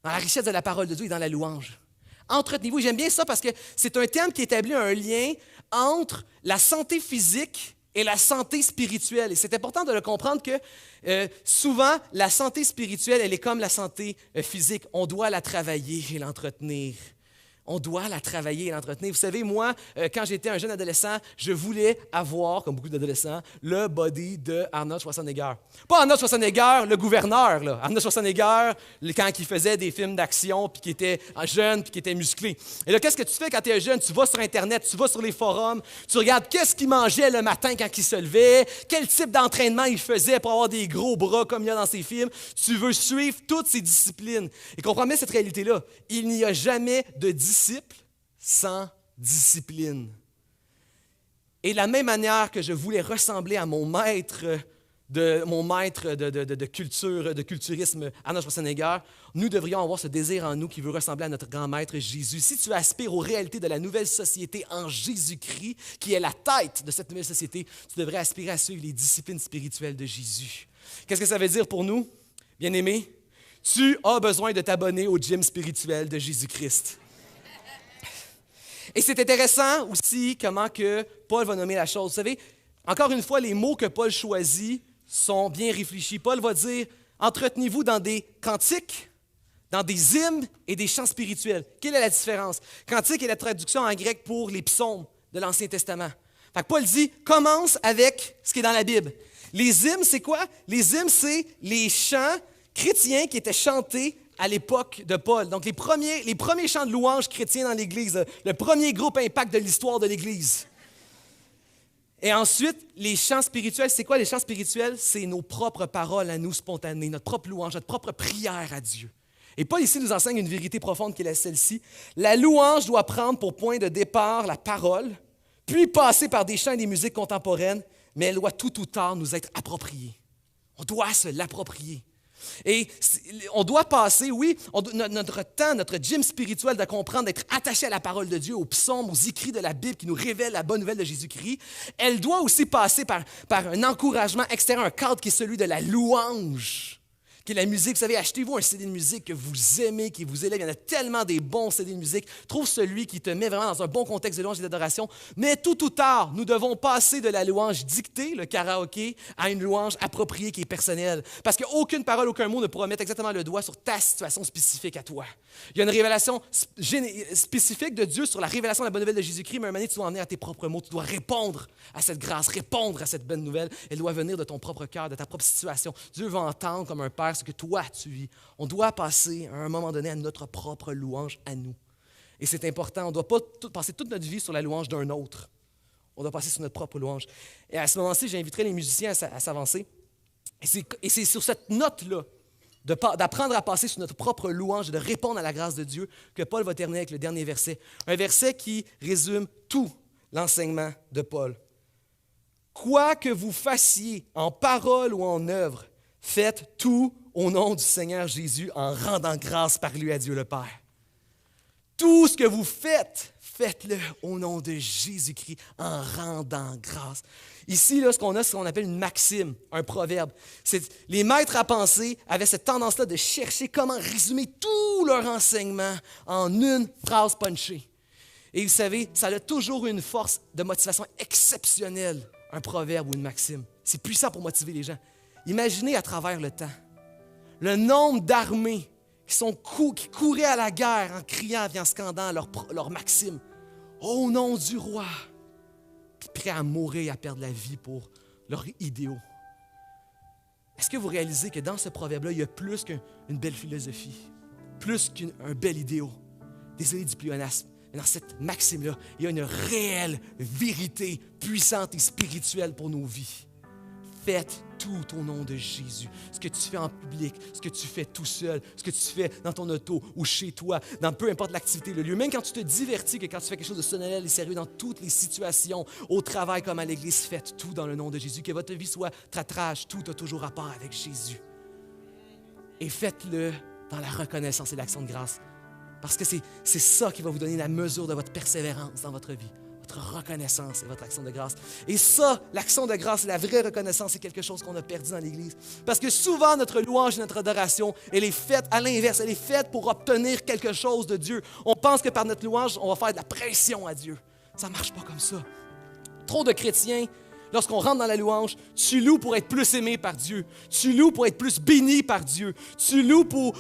dans la richesse de la parole de Dieu et dans la louange. Entretenez-vous. J'aime bien ça parce que c'est un terme qui établit un lien entre la santé physique et la santé spirituelle. Et c'est important de le comprendre que souvent, la santé spirituelle, elle est comme la santé physique. On doit la travailler et l'entretenir. On doit la travailler et l'entretenir. Vous savez, moi, quand j'étais un jeune adolescent, je voulais avoir, comme beaucoup d'adolescents, le body de Arnold Schwarzenegger. Pas Arnold Schwarzenegger, le gouverneur, là. Arnold Schwarzenegger, quand il faisait des films d'action, puis qui était jeune, puis qui était musclé. Et là, qu'est-ce que tu fais quand tu es jeune? Tu vas sur Internet, tu vas sur les forums, tu regardes qu'est-ce qu'il mangeait le matin quand il se levait, quel type d'entraînement il faisait pour avoir des gros bras comme il y a dans ses films. Tu veux suivre toutes ces disciplines. Et comprends bien cette réalité-là. Il n'y a jamais de discipline sans discipline. Et de la même manière que je voulais ressembler à mon maître de culture, de culturisme, Arnold Schwarzenegger, nous devrions avoir ce désir en nous qui veut ressembler à notre grand maître Jésus. Si tu aspires aux réalités de la nouvelle société en Jésus-Christ, qui est la tête de cette nouvelle société, tu devrais aspirer à suivre les disciplines spirituelles de Jésus. Qu'est-ce que ça veut dire pour nous, bien-aimés? Tu as besoin de t'abonner au gym spirituel de Jésus-Christ. Et c'est intéressant aussi comment que Paul va nommer la chose. Vous savez, encore une fois, les mots que Paul choisit sont bien réfléchis. Paul va dire « entretenez-vous dans des cantiques, dans des hymnes et des chants spirituels ». Quelle est la différence? Cantique est la traduction en grec pour les psaumes de l'Ancien Testament. Fait que Paul dit « commence avec ce qui est dans la Bible ». Les hymnes, c'est quoi? Les hymnes, c'est les chants chrétiens qui étaient chantés à l'époque de Paul. Donc, les premiers chants de louange chrétiens dans l'Église, le premier groupe impact de l'histoire de l'Église. Et ensuite, les chants spirituels, c'est quoi les chants spirituels? C'est nos propres paroles à nous spontanées, notre propre louange, notre propre prière à Dieu. Et Paul ici nous enseigne une vérité profonde qui est celle-ci. La louange doit prendre pour point de départ la parole, puis passer par des chants et des musiques contemporaines, mais elle doit tout ou tard nous être appropriée. On doit se l'approprier. Et on doit passer, oui, notre temps, notre gym spirituel de comprendre, d'être attaché à la parole de Dieu, aux psaumes, aux écrits de la Bible qui nous révèlent la bonne nouvelle de Jésus-Christ, elle doit aussi passer par un encouragement extérieur, un cadre qui est celui de la louange, qui est la musique. Vous savez, achetez-vous un CD de musique que vous aimez, qui vous élève. Il y en a tellement des bons CD de musique. Trouve celui qui te met vraiment dans un bon contexte de louange et d'adoration. Mais tout ou tard, nous devons passer de la louange dictée, le karaoké, à une louange appropriée qui est personnelle. Parce qu'aucune parole, aucun mot ne pourra mettre exactement le doigt sur ta situation spécifique à toi. Il y a une révélation spécifique de Dieu sur la révélation de la bonne nouvelle de Jésus-Christ, mais un moment donné, tu dois en venir à tes propres mots. Tu dois répondre à cette grâce, répondre à cette bonne nouvelle. Elle doit venir de ton propre cœur, de ta propre situation. Dieu va entendre comme un père ce que toi tu vis. On doit passer à un moment donné à notre propre louange à nous. Et c'est important, on ne doit pas passer toute notre vie sur la louange d'un autre. On doit passer sur notre propre louange. Et à ce moment-ci, j'inviterai les musiciens à s'avancer. Et c'est sur cette note-là, d'apprendre à passer sur notre propre louange et de répondre à la grâce de Dieu, que Paul va terminer avec le dernier verset. Un verset qui résume tout l'enseignement de Paul. « Quoi que vous fassiez en parole ou en œuvre, faites tout au nom du Seigneur Jésus en rendant grâce par lui à Dieu le Père. » Tout ce que vous faites, faites-le au nom de Jésus-Christ en rendant grâce. Ici, là, ce qu'on a, c'est ce qu'on appelle une maxime, un proverbe. Les maîtres à penser avaient cette tendance-là de chercher comment résumer tout leur enseignement en une phrase punchée. Et vous savez, ça a toujours une force de motivation exceptionnelle, un proverbe ou une maxime. C'est puissant pour motiver les gens. Imaginez à travers le temps le nombre d'armées qui couraient à la guerre en criant et en scandant leur maxime. Au nom du roi, puis prêts à mourir et à perdre la vie pour leurs idéaux. Est-ce que vous réalisez que dans ce proverbe-là, il y a plus qu'une belle philosophie, plus qu'un bel idéal? Désolé du pléonasme, mais dans cette maxime-là, il y a une réelle vérité puissante et spirituelle pour nos vies. faites tout au nom de Jésus. Ce que tu fais en public, ce que tu fais tout seul, ce que tu fais dans ton auto ou chez toi, dans peu importe l'activité, le lieu, même quand tu te divertis, que quand tu fais quelque chose de solennel et sérieux dans toutes les situations, au travail comme à l'église, faites tout dans le nom de Jésus. Que votre vie soit tratrage, tout a toujours rapport avec Jésus. Et faites-le dans la reconnaissance et l'action de grâce. Parce que c'est ça qui va vous donner la mesure de votre persévérance dans votre vie. Votre reconnaissance et votre action de grâce. Et ça, l'action de grâce, la vraie reconnaissance, c'est quelque chose qu'on a perdu dans l'Église. Parce que souvent, notre louange et notre adoration, elle est faite à l'inverse. Elle est faite pour obtenir quelque chose de Dieu. On pense que par notre louange, on va faire de la pression à Dieu. Ça ne marche pas comme ça. Trop de chrétiens, lorsqu'on rentre dans la louange, tu loues pour être plus aimé par Dieu. Tu loues pour être plus béni par Dieu. Tu loues pour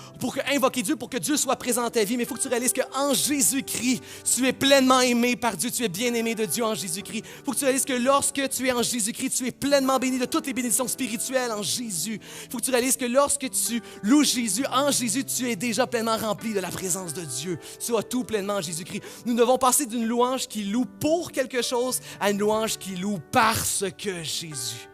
invoquer Dieu, pour que Dieu soit présent dans ta vie. Mais il faut que tu réalises qu'en Jésus-Christ, tu es pleinement aimé par Dieu. Tu es bien aimé de Dieu en Jésus-Christ. Il faut que tu réalises que lorsque tu es en Jésus-Christ, tu es pleinement béni de toutes les bénédictions spirituelles en Jésus. Il faut que tu réalises que lorsque tu loues Jésus, en Jésus, tu es déjà pleinement rempli de la présence de Dieu. Tu as tout pleinement en Jésus-Christ. Nous devons passer d'une louange qui loue pour quelque chose à une louange qui loue parce que Jésus.